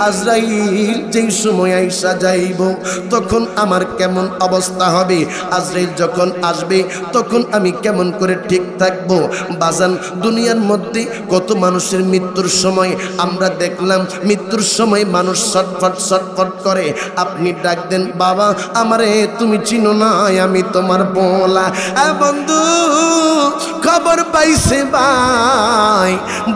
আজরাইল যেই সময় আইসা যাইব তখন আমার কেমন অবস্থা হবে? আজরাইল যখন আসবে তখন আমি কেমন করে ঠিক থাকবো? বাজান, দুনিয়ার মধ্যে কত মানুষের মৃত্যুর সময় আমরা দেখলাম মৃত্যুর সময় মানুষ ছটফট ছটফট করে। আপনি ডাক দেন, বাবা আমারে তুমি চিনো না, আমি তোমার বোলা। বন্ধু খবর পাইছে ভাই,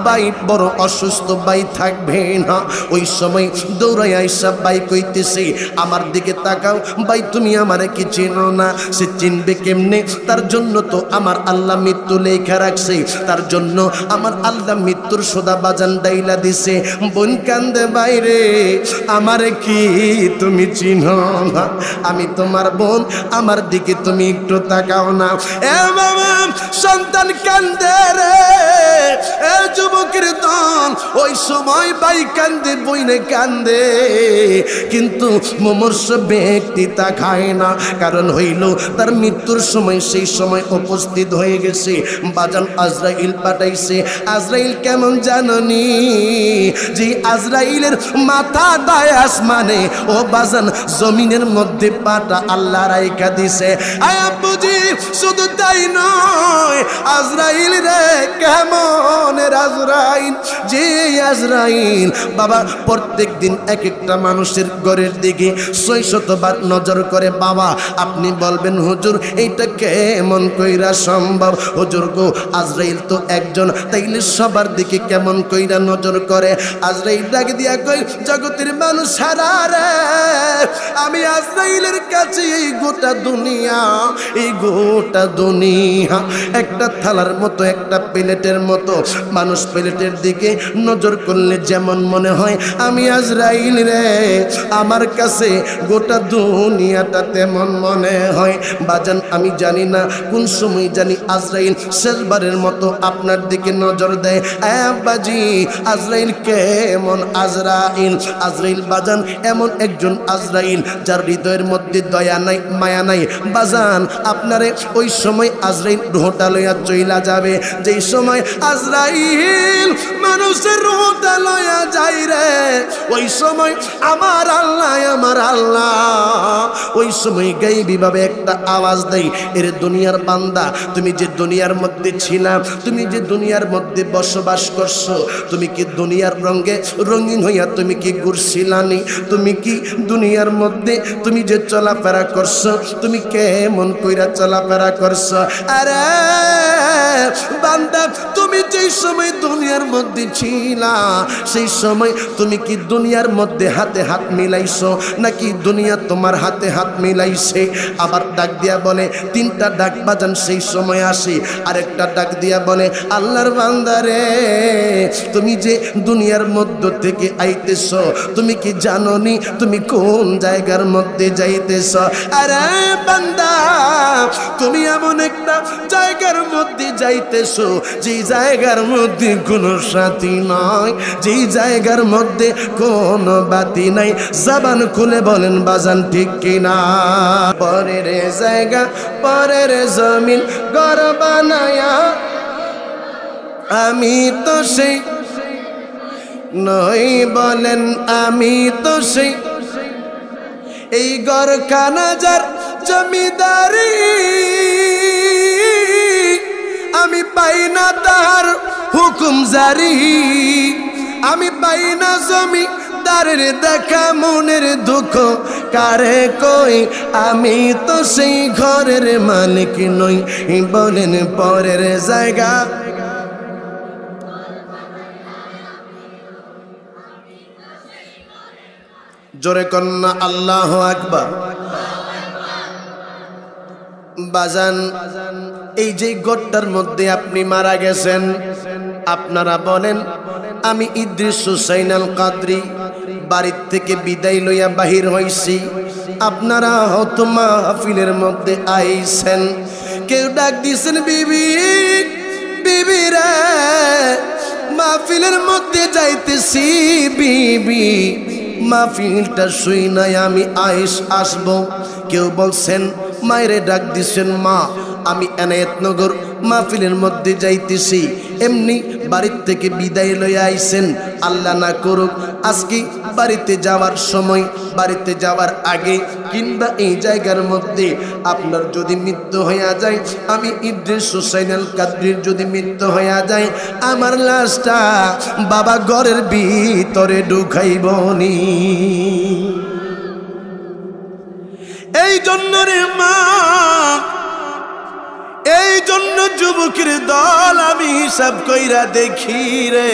ভাই বড় অসুস্থ, ভাই থাকবে না। ওই সময় দৌড়াই আইসা ভাই কইতেছে, আমার দিকে তাকাও, ভাই তুমি আমারে কি চিনো না? সে চিনবে কেমনে? তার জন্য তো আমার আল্লাহ মৃত্যু লেখা রাখছে, তার জন্য আমার আল্লাহ মৃত্যুর সোদা বাজান ডাইলা দিছে। বোন কান্দে, বাইরে আমারে কি তুমি চিনো না? আমি তোমার বোন, আমার দিকে তুমি একটু তাকাও না। এ বাবা, সন্তান কান্দে রে, এ যুবকের দল, ওই সময় ভাই কান্দে, বইনে কান্দে, কিন্তু মুমূর্ষ ব্যক্তি তাকায় না। কারণ হইল তার মৃত্যুর সময় সেই সময় উপস্থিত হয়ে গেছে। বাজান আজরাইল পাঠাইছে। আজরাইল কেমন জাননি? যে আজরাইলের মাথা দায় আসমানে, ও বাজান জমিনের মধ্যে পাটা আল্লাহ রাইখা দিছে। আয়া বুঝি শুধু তাই নয়, আজরাইল রে কেমন আজরাইল, যে আজরাইল বাবা প্রত্যেক দিন এক একটা মানুষের ঘরের দিকে ৬০০ বার নজর করে। বাবা আপনি বলবেন, হুজুর এইটা কেমন কইরা সম্ভব? হুজুর গো, আজরাইল তো একজন, তাইলে সবার দিকে কেমন কইরা নজর করে? আজরাইল ডাক দিয়া কই, জগতের মানুষ সারা রে, আমি আজরাইলের কাছে এই গোটা দুনিয়া, এই গোটা দুনিয়া একটা থালার মতো, একটা প্লেটের মতো। মানুষ প্লেটের দিকে নজর করলে যেমন মনে হয় আমি আজরাইল রে, আমার কাছে গোটা দুনিয়াটা তেমন মনে হয়। বাজান আমি জানি না কোন সময় জানি আজরাইল শেষবারের মতো আপনার দিকে নজর দেয়। বাজি আজরাইল কেমন আজরাইল? আজরাইল বাজান এমন একজন আজরাইল যার হৃদয়ের মধ্যে দয়া নাই, মায়া নাই। বাজান আপনারে ওই সময় আজরাইল রুহটা লইয়া চইলা যাবে। যেই সময় আজরাইল মানুষের রুহটা লইয়া যাই রে, ওই সময় আমার আল্লাহ, আমার আল্লাহ ওই সময় গায়বী ভাবে একটা আওয়াজ দেয়, এর দুনিয়ার বান্দা, তুমি যে দুনিয়ার মধ্যে ছিলাম, তুমি যে দুনিয়ার মধ্যে বসবাস করছো, তুমি কি দুনিয়ার রঙে রঙিন হইয়া তুমি কি ঘুরছিলানি? তুমি কি দুনিয়ার মধ্যে তুমি যে চলাফেরা করছো, তুমি কেমন কইরা চলাফেরা করছো? আরে বান্দা, তুমি যেই সময় দুনিয়ার মধ্যে ছিলা, সেই সময় তুমি কি দুনিয়ার মধ্যে হাতে হাত মিলাইছো, নাকি দুনিয়া তোমার হাতে হাত মিলাইছে? আবার ডাক দিয়া বলে, তিনটা ডাক বাজান সেই সময় আসে। আরেকটা ডাক দিয়া বলে, আল্লাহর বান্দারে, তুমি যে দুনিয়ার মধ্য থেকে আইতেছ, তুমি কি জানোনি তুমি কোন জায়গার মধ্যে যাইতেছ? আরে বান্দা, তুমি এমন একটা জায়গার মধ্যে যাইতেছ, যে জায়গার মধ্যে কোনো সাথী নয়, যে জায়গার মধ্যে কোনো বাতি নাই। জবান খুলে বলেন বাজান ঠিক কিনা? পরের জায়গা, পরের জমিন ঘর বানায়া, আমি তো সেই নই, বলেন আমি তো সেই, এই ঘরখানা যার জমিদারি, আমি পাই না তার হুকুম জারি, আমি পাই না জমি দারের দেখা, মনের দুঃখ কারে কই, আমি তো সেই ঘরের মালিক নই, বলেন পরের জায়গা। জোরে কন্যা আল্লাহু আকবার। বাজান এই যে ঘরটার মধ্যে আপনি মারা গেছেন, আপনারা বলেন, আমি ইদ্রিস হুসাইন আল কাদরি বাড়ির থেকে বিদায় লইয়া বাহির হইছি, আপনারা হয়তো মাহফিলের মধ্যে আইছেন, কেউ ডাক দিয়েছেন, বিবি বিবি রে, মাহফিলের মধ্যে যাইতেছি বিবি, মাহফিলটা শুই নাই আমি আসবো। কেউ বলছেন মায়েরে ডাক দিছেন, মা আমি এনায়েতনগর মাহফিলের মধ্যে যাইতেছি, এমনি বাড়ির থেকে বিদায় লইয়া আইছেন, আল্লাহ না করুক আজকে বাড়িতে যাওয়ার সময়, বাড়িতে যাওয়ার আগে কিংবা এই জায়গার মধ্যে আপনার যদি মৃত্যু হইয়া যায়, আমি ইদ্রিস হুসাইন আল কাদরির যদি মৃত্যু হইয়া যায়, আমার লাশটা বাবা ঘরের ভিতরে ঢুকাইবনি। এই জন্য রে মা, এই জন্য যুবকের দল আমি হিসাব কইরা দেখি রে,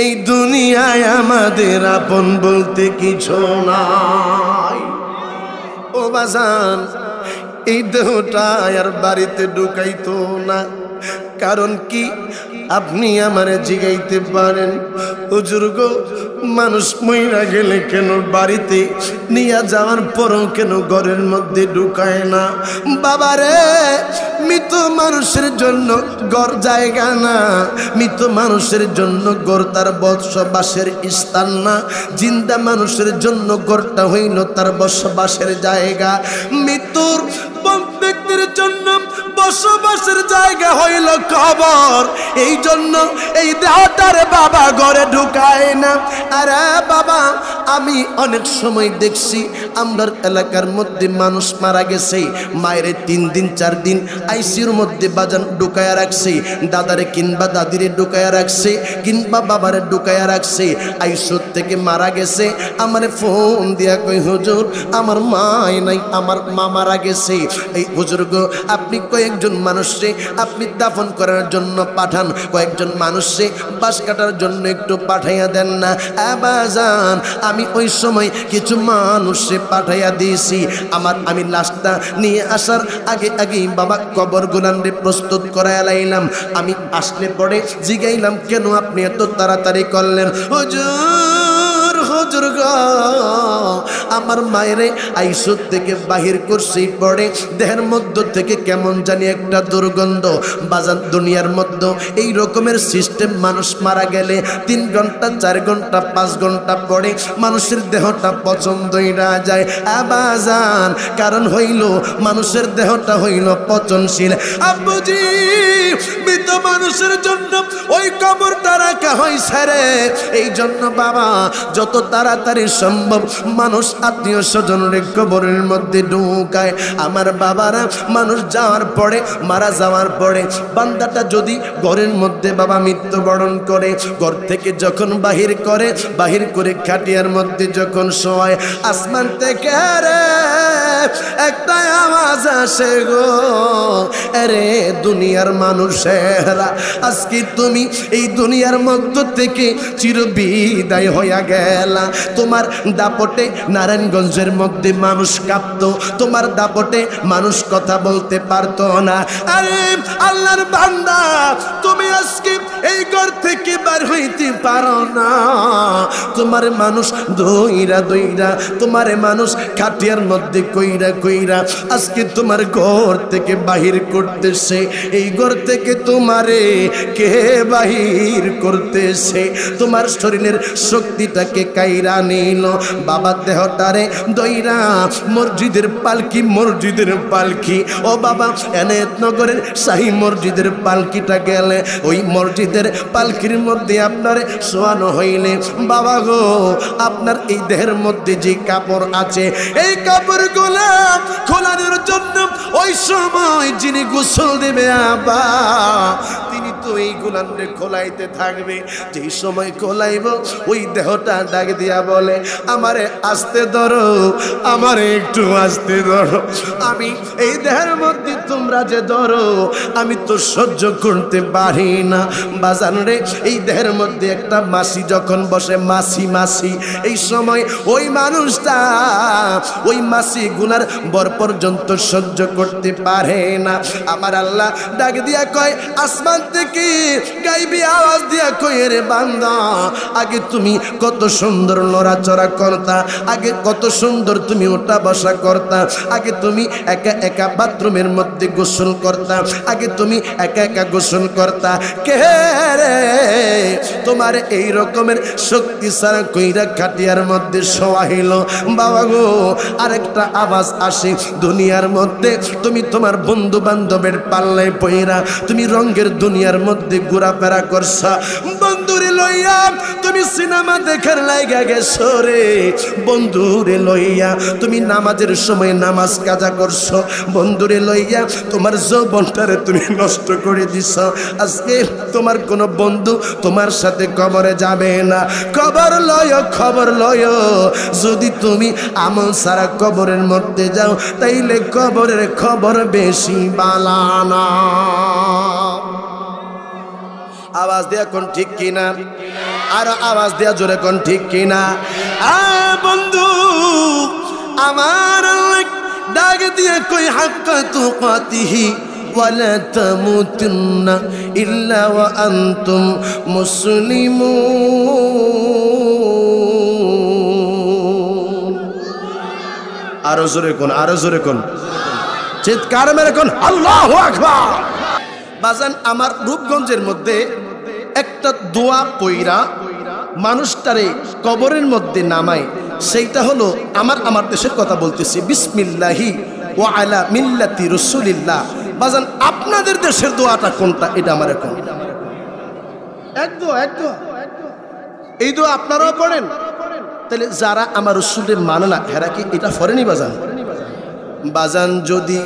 এই দুনিয়ায় আমাদের আপন বলতে কিছু নাই। ও বাজান, এই দেহটা আর বাড়িতে ঢুকাইতো না। কারণ কি? আপনি আমারে জিগাইতে পারেন, হুজুর গো, মানুষ মইরা গেলে কেন বাড়িতে নিয়ে যাওয়ার পরও কেন ঘরের মধ্যে ঢুকায় না? বাবারে, মৃত মানুষের জন্য ঘর জায়গা না, মৃত মানুষের জন্য ঘর তার বসবাসের স্থান না, জিন্দা মানুষের জন্য ঘরটা হইল তার বসবাসের জায়গা। মৃত্যুর ব্যক্তির জন্য বসবাসের জায়গা হইল কবর। এই জন্য এই দেহটার বাবা ঘরে ঢুকায় না। আরে বাবা, আমি অনেক সময় দেখছি আমার এলাকার মধ্যে মানুষ মারা গেছে, মায়ের 3 দিন 4 দিন আইসিউর মধ্যে বাজান ঢুকায়া রাখছে, দাদারে কিংবা দাদিরে ঢুকায়া রাখছে, কিংবা বাবারে ঢুকায়া রাখছে। আইসিউর থেকে মারা গেছে, আমারে ফোন দিয়া কই, হুজুর আমার মাই নাই, আমার মা মারা গেছে। এই হুজুর গো, আপনি কয়েকজন মানুষে আপনি দাফন করার জন্য পাঠান, কয়েকজন মানুষে বাস কাটার জন্য একটু পাঠাইয়া দেন না। বাজান, আমি ওই সময় কিছু মানুষে পাঠাইয়া দিয়েছি। আমি লাশটা নিয়ে আসার আগেই বাবা কবর গুলানরে প্রস্তুত করাইয়া লাইলাম। আমি আসলে পরে জিগাইলাম, কেন আপনি এত তাড়াতাড়ি করলেন? হুজুর, হুজুর গো, আমার মায়েরে আইসুর থেকে বাহির করছি, পড়ে দেহের মধ্য থেকে কেমন জানি একটা দুর্গন্ধ। বাজান, দুনিয়ার মধ্যে এই রকমের সিস্টেম, মানুষ মারা গেলে 3 ঘন্টা 4 ঘন্টা 5 ঘন্টা পরে মানুষের দেহটা পচনই না যায়। বাজান, কারণ হইল মানুষের দেহটা হইল পচনশীল। আব্বুজি, মৃত মানুষের জন্য ওই কবরটা রাখা হইছে রে। এই জন্য বাবা, যত তাড়াতাড়ি সম্ভব মানুষ আত্মীয় স্বজনের কবরের মধ্যে ঢুকায়। আমার বাবারা মানুষ যাওয়ার পরে, মারা যাওয়ার পরে বান্দাটা যদি ঘরের মধ্যে বাবা মৃত্যুবরণ করে, ঘর থেকে যখন বাহির করে খাটিয়ার মধ্যে যখন শোয়, আসমান থেকে রে একটা আওয়াজ আসে গো, আরে দুনিয়ার মানুষেরা, আজকে তুমি এই দুনিয়ার মধ্য থেকে চিরবিদায় হইয়া গেলা। তোমার দাপটে নারায়ণগঞ্জের মধ্যে মানুষ কাঁপতো, তোমার দাপটে মানুষ কথা বলতে পারতো না। আরে আল্লাহর বান্দা, তুমি আজকে এই ঘর থেকে বার হইতে পারো না। তোমার মানুষ দইরা তোমারে মানুষ খাটিয়ার মধ্যে কইরা আজকে তোমার ঘর থেকে বাহির করতেছে। এই ঘর থেকে তোমারে কে বাহির করতেছে? তোমার শরীরের শক্তিটাকে কাইরা নিল বাবা, দেহটারে দইরা মসজিদের পালকি। ও বাবা, এনায়েত নগরের শাহী মসজিদের পালকিটা গেলে ওই মসজিদের পালকির মধ্যে আপনারে শোয়ানো হইলে বাবা গো, আপনার এই দেহের মধ্যে যে কাপড় আছে, এই কাপড়গুলো খোলানোর জন্য ওই সময় যিনি গোসল দেবে আবা, তিনি তো এই গুলানরে খোলাইতে থাকবে। যেই সময় খোলাইব ওই দেহটা ডাক দিয়া বলে, আমারে আস্তে ধরো, আমারে একটু আস্তে ধরো। আমি এই দেহের মধ্যে তোমরা যে ধরো, আমি তো সহ্য করতে পারি না। বাজান রে, এই দেহের মধ্যে একটা মাসি যখন বসে, মাসি এই সময় ওই মানুষটা ওই মাসি গুনার বর পর্যন্ত সহ্য করতে পারে না। আমার আল্লাহ ডাক দিয়া কয়, আসমান থেকে গাইবি আওয়াজ দিয়া কয়, রে বান্দা, আগে তুমি কত সুন্দর লড়াচড়া করতা, আগে কত সুন্দর তুমি ওঠা বসা করতা, আগে তুমি একা বাথরুমের মধ্যে গোসল করতা, আগে তুমি একা গোসল করতা। কে রে তোমার এই রকমের শক্তি সারা কইরা খাটিয়ার মধ্যে শোয়াইল? বাবা গো, আরেকটা আওয়াজ আসে, দুনিয়ার মধ্যে তুমি তোমার বন্ধু বান্ধবের পাল্লায় পইরা তুমি রঙের দুনিয়ার মধ্যে ঘোরাফেরা করছা, বন্ধুরে লইয়া তুমি সিনেমা দেখার লাইগা গেছো রে, বন্ধুরে লইয়া তুমি নামাজের সময় নামাজ কাজা করছো, বন্ধুরে লইয়া তোমার যৌবনটারে তুমি নষ্ট করে দিছ। আজকে তোমার কোনো বন্ধু তোমার সাথে কবরে যাবে না। খবর লয়, যদি তুমি আমল সারা কবরের মধ্যে যাও তাইলে কবরের খবর বেশি বালানা। আওয়াজ দেয়া কোন ঠিক কিনা? আর আওয়াজ দেয়া জোরে কোন ঠিক কিনা? বন্ধু আমার ডাক দিয়ে কই হাক্কা তুকাতিহি ওয়ালা তামুতুন্না ইল্লা ওয়া আনতুম মুসলিমুন। আরো জোরে কোন, আরো জোরে কোন, চিৎকার মেরে কোন আল্লাহু আকবার। বাজান আমার রূপগঞ্জের মধ্যে একটা দোয়া পইরা মানুষটারে কবরের মধ্যে নামায়, সেইটা হলো আমার দেশের কথা বলতেছি, বিসমিল্লাহি ওয়া আলা মিল্লাতি রাসূলিল্লাহ। বাজান আপনাদের দেশের দোয়াটা কোনটা? এটা আমার এখন এক দোয়া এই দোয়া আপনারাও পড়েন। তাহলে যারা আমার রাসূলকে মানে না হেরা কি এটা পড়েনি বাজান? বাজান যদি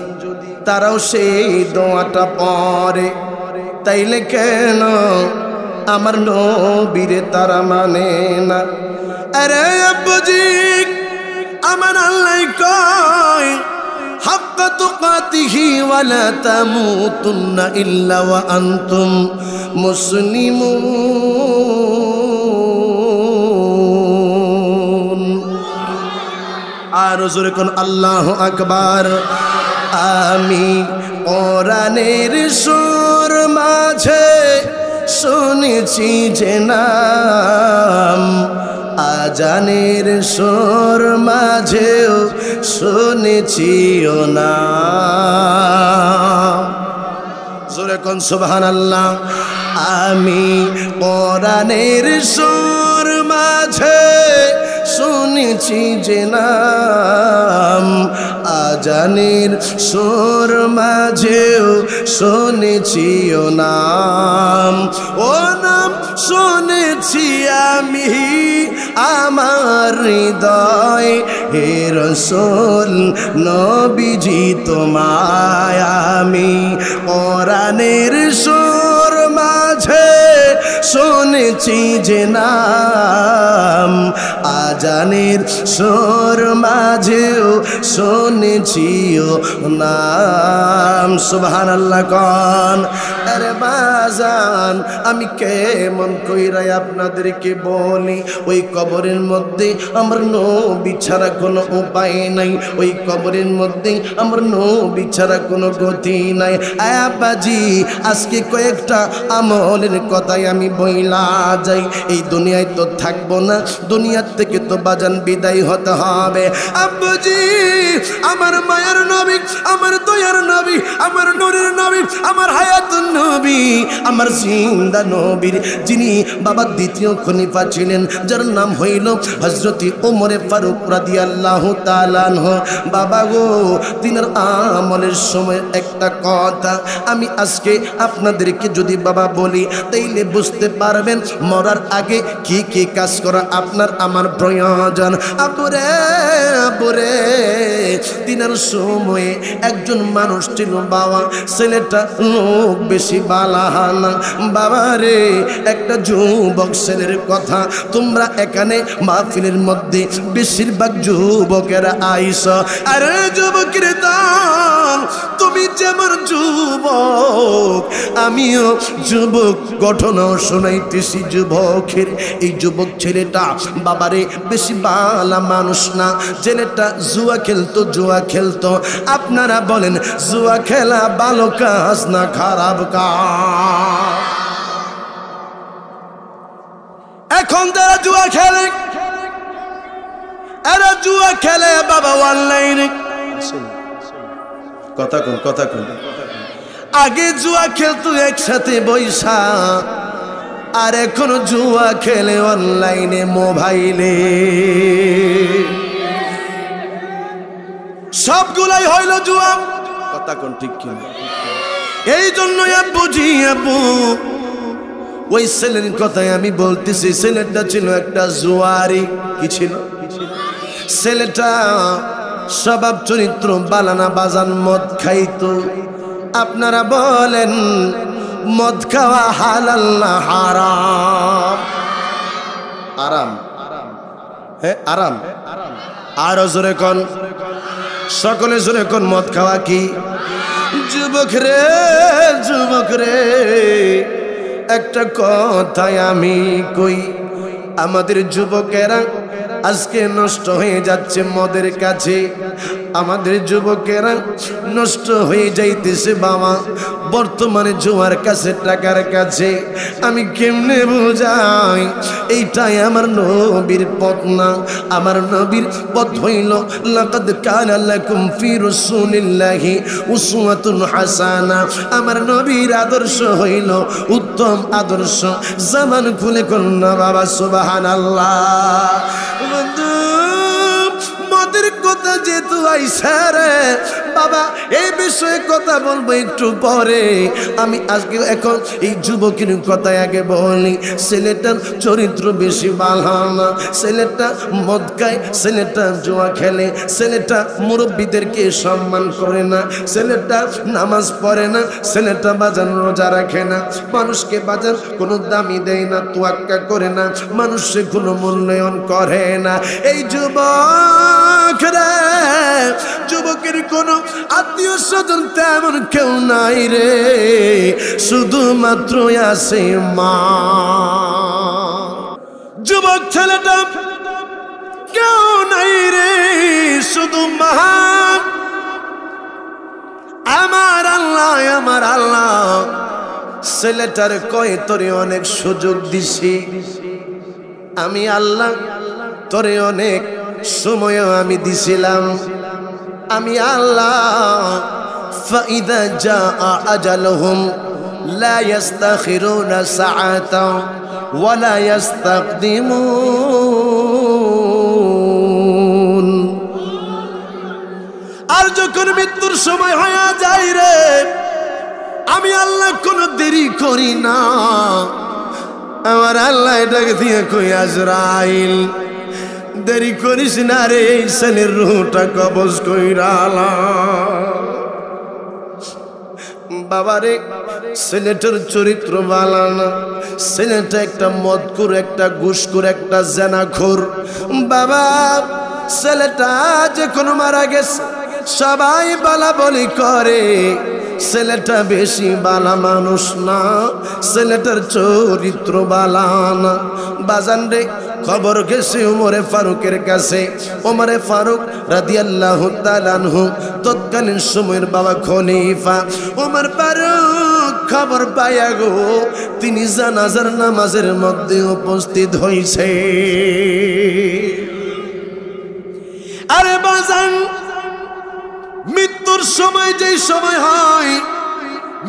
তারাও সেই দোয়াটা পড়ে তাইলে কেন আমার নবীরে তারা মানে না? আরে আব্বুজি আমার আল্লাহ কয় হাক্কা তুকাতিহি ওয়ালা তামুতুন্না ইল্লা ওয়া আনতুম মুসলিমুন। আর জোরে কোন আল্লাহু আকবার। আমি কোরআনের সুর মাঝে শুনেছি যে নাম, আজানের সুর মাঝেও শুনেছি ও নাম। জোরে কোন সুবহানাল্লাহ। আমি কোরআনের সুর মাঝে শুনেছি যে নাম, আজানের সুর মাঝেও শুনেছি ও নাম। ও নাম শুনেছি আমি আমার হৃদয়, হে রাসূল নবীজি তোমায় আমি কোরআনের সুর মাঝে শুনেছি যে নাম, আজানের সুর মাঝেও শুনেছি ও নাম। সুবহানাল্লাহ কোন। আরে বাজান আমি কেমন কইরাই আপনাদেরকে বলি, ওই কবরের মধ্যে আমার নবী ছাড়া কোনো উপায় নাই, ওই কবরের মধ্যে আমার নবী ছাড়া কোনো গতি নাই। আব্বাজি আজকে কয়েকটা আমলের কথাই আমি বইলা যাই, এই দুনিয়ায় তো থাকবো না, দুনিয়ার থেকে তো বাজান বিদায় হতে হবে। আব্বুজি আমার মায়ের নবী, আমার দয়ার নবী, আমার নূরের নবী, আমার হায়াতুন নবী, আমার জিন্দা নবীর যিনি বাবা দ্বিতীয় খলিফা ছিলেন, যার নাম হইল হযরত ওমর ফারুক রাদিয়াল্লাহু তাআলা আনহু। বাবা গো তিনার আমলের সময় একটা কথা আমি আজকে আপনাদেরকে যদি বাবা বলি তাইলে বুঝতে পারবেন মরার আগে কি কি কাজ করা আপনার আমার প্রয়োজন। আবুরে আবুরে তিনার সময়ে একজন মানুষ ছিল বাবা, ছেলেটা লোক বেশি বালাহানা। বাবা রে একটা যুবক ছেলের কথা তোমরা এখানে মাহফিলের মধ্যে বেশিরভাগ যুবকেরা আইস। আরে যুবকের দল তুমি যেমন যুবক আমিও যুবক, ঘটনা শোনাইতেছি যুবকের। এই যুবক ছেলেটা বাবারে বেশি বালা মানুষ না, ছেলেটা জুয়া খেলতো। আপনারা বলেন জুয়া খেলা ভালো কাজ না খারাপ কাজ? এখন যারা জুয়া খেলে এরা জুয়া খেলে বাবা অনলাইনে। কথা কোন আগে জুয়া খেলতো একসাথে বৈশা, আর এখন জুয়া খেলে অনলাইনে মোবাইলে। সবগুলাই হইল জুয়া। কথা কোন ঠিক কিনা? এই জন্য বুঝি আব্বু ওই ছেলের কথাই আমি বলতেছি। ছেলেটা ছিল একটা জুয়ারি। কি ছিল? ছেলেটা স্বভাব চরিত্র বালানা, বাজান মদ খাইতো। আপনারা বলেন মদ খাওয়া হালাল না হারাম? আরাম, হ্যাঁ আরাম। আরো জোরে কোন, সকলে জোরে কোন, মদ খাওয়া কি? যুবক রে, যুবক রে, একটা কথাই আমি কই, আমাদের যুবকেরা আজকে নষ্ট হয়ে যাচ্ছে মদের কাছে। আমাদের যুবকেরা নষ্ট হয়ে যাইতেছে বাবা বর্তমানে জুয়ার কাছে, টাকার কাছে। আমি কেমনে বুঝাই? এইটাই আমার নবীর পথ না। আমার নবীর পথ হইল লাকাদ কানা লাকুম ফি রাসূলিল্লাহি উসওয়াতুন হাসানা। আমার নবীর আদর্শ হইল উত্তম আদর্শ। জামান খুলে কন্যা বাবা সুবহানাল্লাহ। বন্ধু মদের কথা যেহেতু আইসা রে বাবা, এই বিষয়ে কথা বলবো একটু পরে। আমি আজকে এখন এই যুবকের কথা আগে বলি। ছেলেটার চরিত্র বেশি ভালো না। ছেলেটা মদ খায়, ছেলেটা জুয়া খেলে, ছেলেটা মুরব্বীদেরকে সম্মান করে না, ছেলেটা নামাজ পড়ে না, ছেলেটা বাজান রোজা রাখে না, মানুষকে বাজান কোনো দামি দেয় না, তোয়াক্কা করে না, মানুষে কোনো মূল্যায়ন করে না। এই যুবক রে, যুবকের কোনো আত্মীয় স্বজন তেমন কেউ নাই রে, শুধুমাত্র আছে মা। যুবক ছেলেটা কেউ নাই রে, শুধু মা। আমার আল্লাহ, আমার আল্লাহ ছেলেটার কয় তোরে অনেক সুযোগ দিছি আমি আল্লাহ, তোরে অনেক সময় আমি দিছিলাম আমি আল্লাহ। ফাইদা জাআ আজালুহুম লা ইস্তাখিরুনা সাআতা ওয়া লা ইস্তাকদিমুন। আর যখন মৃত্যুর সময় হয়ে যায় রে, আমি আল্লাহ কোনো দেরি করি না। আমার আল্লাহ এটাকে দিয়ে কই আজরাইল দেরি করিস না রে, এই ছেলের রুহটা কবজ কইরা আলা। বাবারে ছেলেটার চরিত্র ভালো না। ছেলেটা একটা মদখোর, একটা ঘুষখোর, একটা জেনাখোর। বাবা ছেলেটা যে কোনো মারা গেছে সবাই বালা বলি করে, ছেলেটা বেশি বালা মানুষ না, ছেলেটার চরিত্র বালা না। বাজান রে খবর গেছে ওমরে ফারুকের কাছে। ওমরে ফারুক রাদিয়াল্লাহু তাআলা আনহু তৎকালীন সময়ের বাবা খলিফা। ওমর ফারুক খবর পাইয়া গো তিনি জানাজার নামাজের মধ্যে উপস্থিত হইছে। আরে বাজান মৃত্যুর সময় যেই সময় হয়,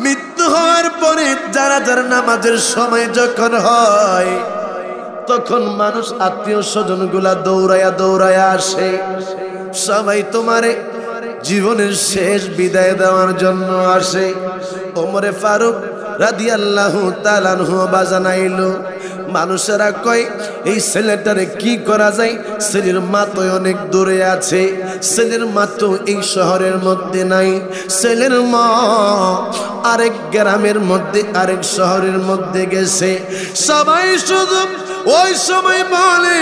মৃত্যু হওয়ার পরে যারা যারা নামাজের সময় যখন হয়, তখন মানুষ আত্মীয় স্বজন গুলা দৌড়ায়া দৌড়ায়া আসে। সবাই তোমারে জীবনের শেষ বিদায় দেওয়ার জন্য আসে। ওমরে ফারুক রাদিয়াল্লাহু তাআলা আনহু বাজান আইলো। মানুষেরা কয় এই ছেলেটারে কি করা যায়? ছেলের মা তো অনেক দূরে আছে, ছেলের মা তো এই শহরের মধ্যে নাই, ছেলের মা আরেক গ্রামের মধ্যে, আরেক শহরের মধ্যে গেছে। সবাই শুধু ওই সময় বলে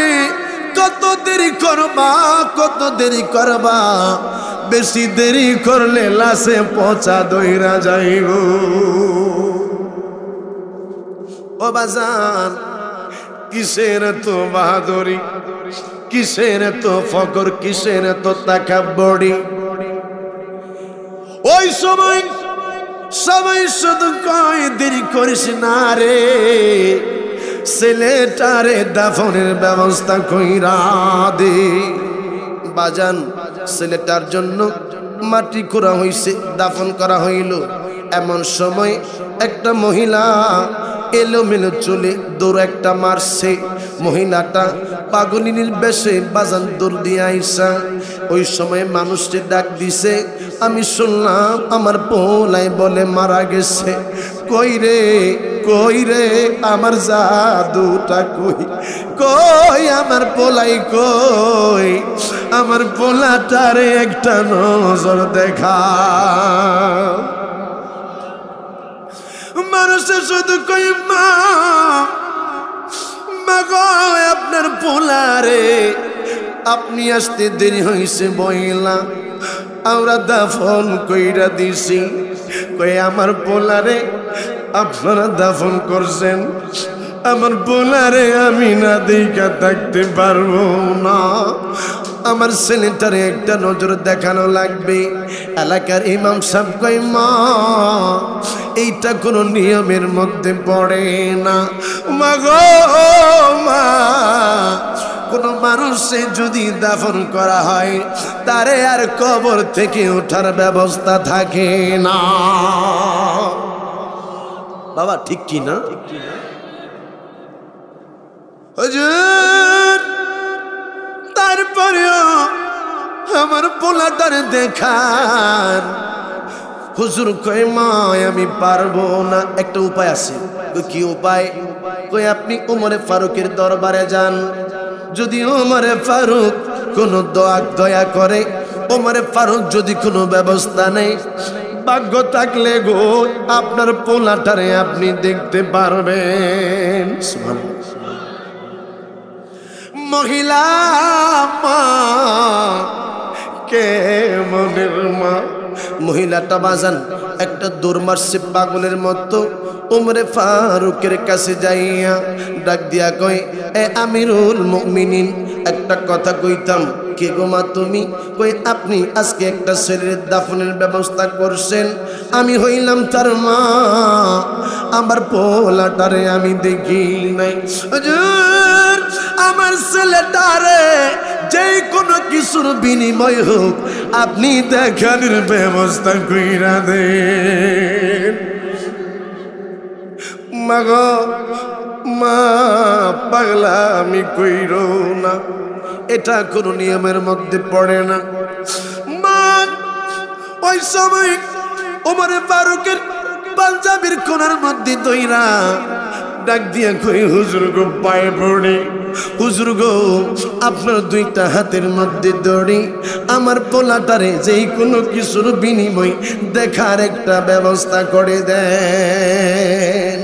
কত দেরি করবা, কত দেরি করবা, বেশি দেরি করলে লাশে পচা দইরা যাইব। ও বাজান কিসের তো বাহাদুরি, কিসের তো ফকর, কিসের তো তাকাব্বুরি? ওই সময় সবাই শুধু কয় দেরি করিস না রে, ছেলেটারে দাফনের ব্যবস্থা কইরা দে। বাজান ছেলেটার জন্য মাটি করা হইছে, দাফন করা হইল। এমন সময় একটা মহিলা এলোমেলো চলে দৌড় একটা মারছে। মহিলাটা পাগলিনীর বেশে বাজান দৌড় দিয়ে আইসা ওই সময় মানুষকে ডাক দিছে। আমি শুনলাম আমার পোলাই বলে মারা গেছে। কই রে কই রে আমার জাদুটা কই, কই আমার পোলাই কই, আমার পোলাটারে একটা নজর দেখা। মানুষে শুধু কই মা, মা গো আপনার পোলারে আপনি আসতে দেরি হইছে বইলা আমরা দাফন কইরা দিছি। কই আমার পোলারে আপনারা দাফন করছেন, আমার পোলারে আমি না দেখা থাকতে পারবো না, আমার ছেলেটারে একটা নজর দেখানো লাগবে। এলাকার ইমাম সাহেব কই মা এইটা কোনো নিয়মের মধ্যে পড়ে না। মা গো মা, কোনো মানুষে যদি দাফন করা হয় তারে আর কবর থেকে ওঠার ব্যবস্থা থাকে না। বাবা ঠিক কি না? হুজুর তারপরেও আমার পোলাটারে দেখান। হুজুর কয় মা আমি পারবো না, একটা উপায় আছে। কি উপায়? কই আপনি ওমরে ফারুকের দরবারে যান, যদি ওমরে ফারুক কোনো দয়া করে, ওমরে ফারুক যদি কোনো ব্যবস্থা নেই, ভাগ্য থাকলে গো আপনার পোলাটারে আপনি দেখতে পারবেন। মহিলা মা কে মনের মা, মহিলাটা বাজান একটা দৌড় মারছে পাগলের মতো ওমরে ফারুকের কাছে যাইয়া ডাক দিয়া কয় এ আমিরুল মুমিনিন, একটা কথা কইতাম। কে গো মা তুমি? কই আপনি আজকে একটা ছেলের দাফনের ব্যবস্থা করছেন, আমি হইলাম তার মা, আমার পোলাটারে আমি দেখি নাই। হুজুর আমার ছেলেটারে যে কোনো কিছুর বিনিময় হোক আপনি দেখানোর ব্যবস্থা কইরা দেন। মা গো মা পাগলা আমি কইরো না, এটা কোনো নিয়মের মধ্যে পড়ে না। মা ওই সময় ওমরে ফারুকের পাঞ্জাবির কোণার মধ্যে দইরা ডাক দিয়া কই হুজুর গো পায়ে পড়ে, হুজুর গো আপনার দুইটা হাতের মধ্যে দড়ি, আমার পোলাটারে যেই কোনো কিছুর বিনিময় দেখার একটা ব্যবস্থা করে দেন।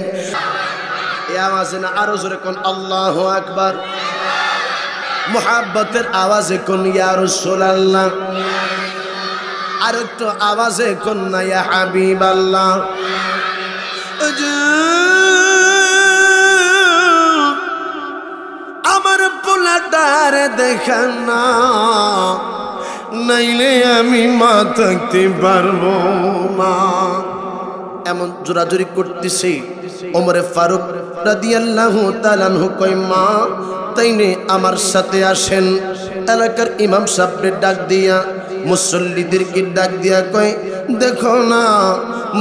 এই আওয়াজে না আরো জোরে কোন আল্লাহু আকবার, মুহাব্বতের আওয়াজে কোন ইয়া রাসূলুল্লাহ, আর একটু আওয়াজে কোন না ইয়া হাবিবাল্লাহ। আমার পোলাটারে দেখান না, নাইলে আমি মা থাকতে পারবো না। এমন জোরাজুরি করতেছে। ওমরে ফারুক রাদিয়াল্লাহু তাআলা আনহু কয় মা তাইনে আমার সাথে আসেন। এলাকার ইমাম সাহেবকে ডাক দিয়া মুসল্লিদেরকে ডাক দিয়া কয় দেখো না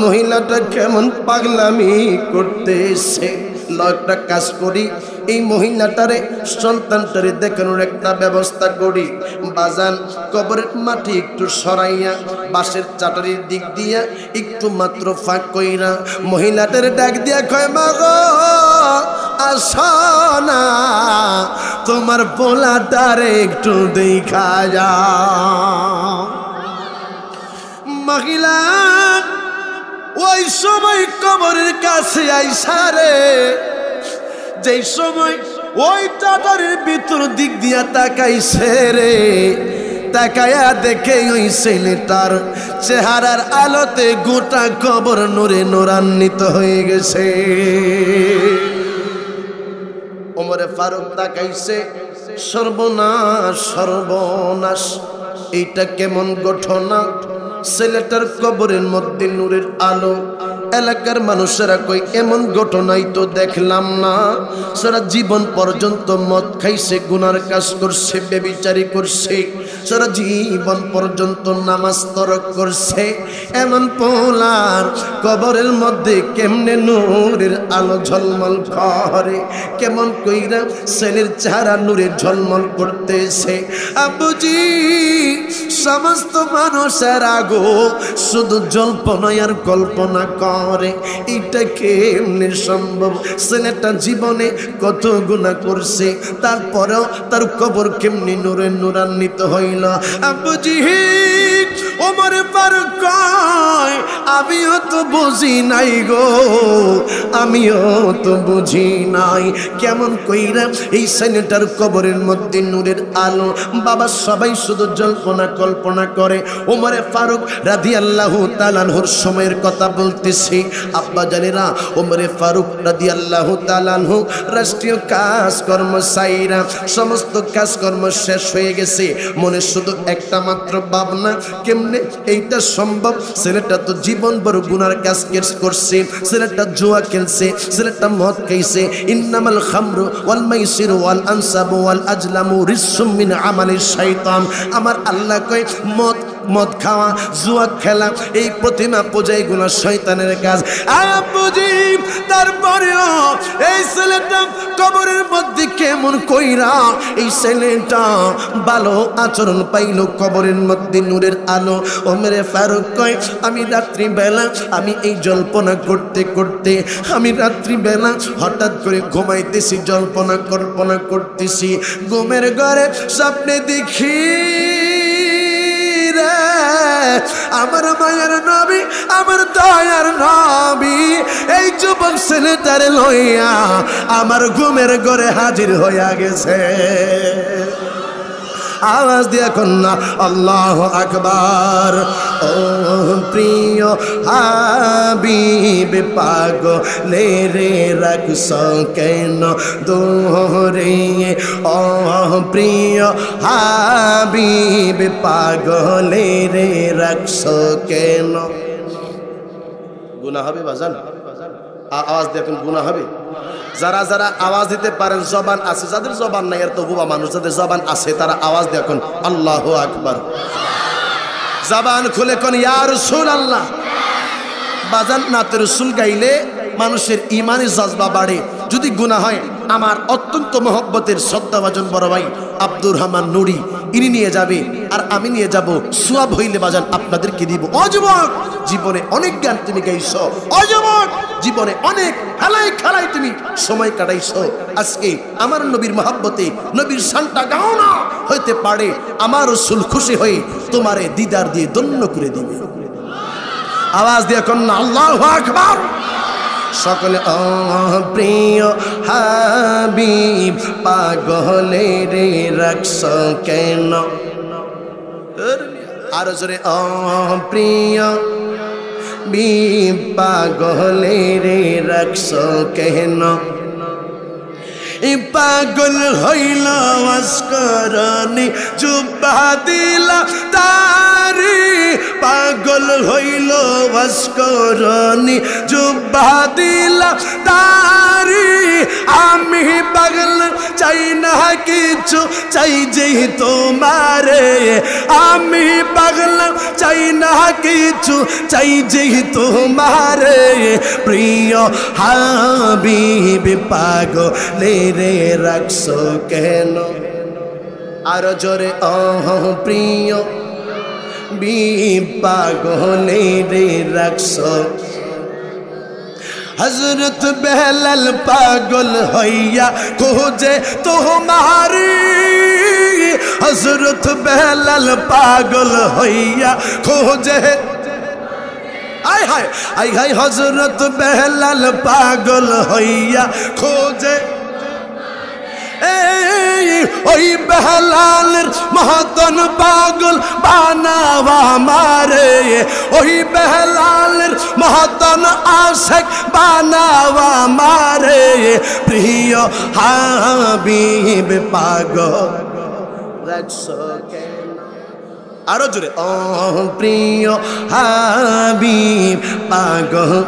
মহিলাটা কেমন পাগলামি করতেছে, একটা কাজ করি এই মহিলাটারে সন্তানটারে দেখানোর একটা ব্যবস্থা করি। বাজান কবরের মাটি একটু সরাইয়া বাঁশের চাটারির দিক দিয়া একটু মাত্র ফাঁক কইরা মহিলাটারে ডাক দিয়া কয় মা গো আসো না, তোমার পোলাটারে একটু দেখা যাও। মহিলা ওই সময় কবরের কাছে আইসা রে, যেই সময় ওই চাটারির ভিতর দিক দিয়া তাকাইছে রে, তাকায়া দেখে ওই ছেলেটার চেহারার আলোতে গোটা কবর নূরে নূরান্বিত হয়ে গেছে। ওমরে ফারুক তাকাইছে, সর্বনাশ সর্বনাশ, এইটা কেমন ঘটনা? ছেলেটার কবরের মধ্যে নূরের আলো। এলাকার মানুষেরা কই এমন ঘটনাই তো দেখলাম না, সারা জীবন পর্যন্ত মদ খাইছে, গুনার কাজ করছে, ব্যভিচারী করছে, সারা জীবন পর্যন্ত নামাজ তরক করছে, এমন পোলার কবরের মধ্যে কেমনে নূরের আলো ঝলমল করে, কেমন কইরা ছেলের চেহারা নূরে ঝলমল করতেছে। আব্বুজি সমস্ত মানুষের আগো শুধু জল্পনা আর কল্পনা করে, এটা কেমনে সম্ভব? ছেলেটা জীবনে কত গুনাহ করছে, তারপরেও তার কবর কেমনি নূরে নূরান্বিত হইল। আব্বুজি ওমর ফারুক কয় আমিও তো বুঝি নাই গো, আমিও তো বুঝি নাই কেমন কইরা এই ছেলেটার কবরের মধ্যে নূরের আলো। বাবা সবাই শুধু জল্পনা কল্পনা করে। ওমরে ফারুক রাদিয়াল্লাহু তাআলা আনহুর সময়ের কথা বলতেছি আব্বা জানেরা। ওমরে ফারুক রাদিয়াল্লাহু তাআলা আনহু রাষ্ট্রীয় কাজকর্ম সাইরা সমস্ত কাজকর্ম শেষ হয়ে গেছে, মনে শুধু একটা মাত্র ভাবনা, কেমনে এইটা সম্ভব? ছেলেটা তো জীবন বড় গুনার কাজ করছে, ছেলেটা জুয়া খেলছে, ছেলেটা মদ খাইছে। ইন্নামাল খামরু ওয়াল মাইসিরু ওয়াল আনসাবু ওয়াল আজলামু রিজসুম মিন আমালিশ শাইতান। আমার আল্লাহ কয় মদ খাওয়া, জুয়া খেলা, এই প্রতিমা পূজা এগুলো শয়তানের কাজ। আব্বুজি তারপরেও এই ছেলেটা কবরের মধ্যে কেমন কইরা এই ছেলেটা ভালো আচরণ পাইল, কবরের মধ্যে নূরের আলো। ওমরে ফারুক কয় আমি রাত্রিবেলা আমি এই জল্পনা করতে করতে আমি রাত্রিবেলা হঠাৎ করে ঘুমাইতেছি, জল্পনা কল্পনা করতেছি, ঘুমের ঘরে স্বপ্নে দেখি আমার মায়ের নবী, আমার দয়ার নবী এই যুবক ছেলেটারে লইয়া আমার ঘুমের ঘরে হাজির হইয়া গেছে। আওয়াজ দিয়ে কন্যা আল্লাহু আকবার। ও প্রিয় হাবিব পাগলে রে রাখছ কেন দোরে, ও প্রিয় হাবিব পাগলে রে রাখছ কেন। গুনাহ হবে বাজান? আওয়াজ দেখুন গুনাহ হবে। যারা যারা আওয়াজ দিতে পারেন, জবান আছে, যাদের জবান নাই আর তো বুবা মানুষ, যাদের জবান আছে তারা আওয়াজ দেখুন আল্লাহু আকবার। জবান খুলে কোন ইয়া রাসূলুল্লাহ। বাজান নাতে রাসূল গাইলে মানুষের ইমানি জজবা বাড়ে। যদি গুনাহ হয়, আমার অত্যন্ত মহব্বতের শ্রদ্ধাভাজন বড় ভাই আব্দুর রহমান নুরি ইনি নিয়ে যাবে আর আমি নিয়ে যাব। সোয়াব হইলে বাজান আপনাদেরকে দিব। অযুবক জীবনে অনেক গান তুমি গাইছো, অযুবক জীবনে অনেক খেলায় খেলায় তুমি সময় কাটাইছো। আজকে আমার নবীর মহব্বতে নবীর শানটা গাও না, হইতে পারে আমার রাসূল খুশি হয়ে তোমারে দিদার দিয়ে ধন্য করে দিবে। আওয়াজ দিয়ে কন্যা আল্লাহু আকবার। সকলে ও প্রিয় হাবিব পাগলে রে রাখছ কেন। আর জোরে ও প্রিয় পাগলে রে রাখছ কেন। পাগল হইল আসকরণী জুব্বা দিলা তারি, পাগল হইল আসকরণী জুব্বা দিলা তারি। আমি পাগল চাই না কিছু, চাই যে তোমারে। আমি পাগল চাই না কিছু, চাই যে তোমারে। প্রিয় হাবিব পাগলে রে রাখছ কেন। আরো জোরে ওহ প্রিয় পাগলে রে রাখছ। হযরত বেলাল পাগল হইয়া খোঁজে তোমারি, হযরত বেলাল পাগল হইয়া খোঁজে। আয় হায় আয় হায় হযরত বেলাল পাগল হইয়া খোঁজে। ওই বেলালের মহতন পাগল বানাওয়া মারে, ওই বেলালের মহতন আশিক বানাওয়া মারে। প্রিয় হাবিব পাগল রাখছ কেন। আরো জোরে ও প্রিয় হাবিব পাগল।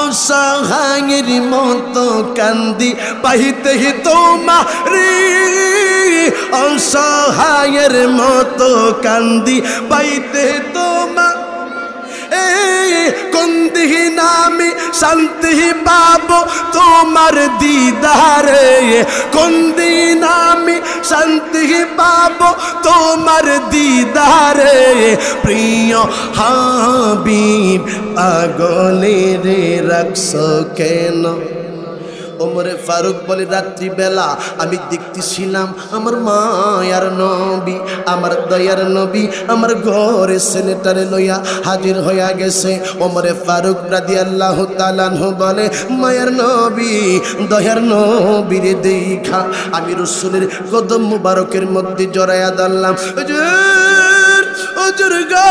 অসহায়ের মতো কান্দি পাইতে তোমারি, অসহায়ের মতো কান্দি পাইতে তোমার কোন দিন আমি শান্তি পাবো তোমার দিদারে কোন দিন আমি শান্তি পাবো তোমার দিদারে প্রিয় হাবিব পাগলে রে রাখছো কেন ওমরে ফারুক বলে রাত্রি বেলা আমি দেখতেছিলাম আমার মায়ার নবী আমার দয়ার নবী আমার ঘরে ছেলেটারে লইয়া হাজির হইয়া গেছে ওমরে ফারুক রাদিয়াল্লাহু তাআলা আনহু বলে মায়ার নবী দয়ার নবীর দেখা আমি রাসূলের কদম মুবারকের মধ্যে জড়ায়া ধরলাম হুজুর গো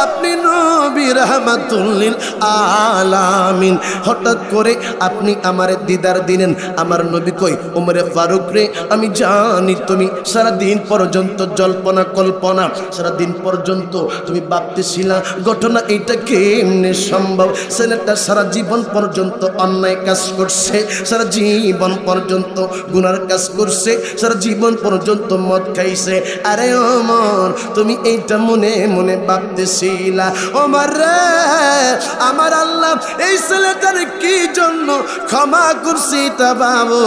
আপনি নবী রাহমাতুল লিল আলামিন হঠাৎ করে আপনি আমারে দিদার দিলেন আমার নবী কই ওমরে ফারুক রে আমি জানি তুমি সারা দিন পর্যন্ত জল্পনা কল্পনা সারা দিন পর্যন্ত তুমি ভাবতেছিলা ঘটনা এটা কেমনে সম্ভব ছেলেটা সারা জীবন পর্যন্ত অন্যায় কাজ করছে সারা জীবন পর্যন্ত গুনার কাজ করছে সারা জীবন পর্যন্ত মদ খাইছে আরে ওমর তুমি এইটা মনে মনে ভাবতেছিলা ওমর রে আমার আল্লাহ এই ছেলেটার কি জন্য ক্ষমা করছি তা বাবু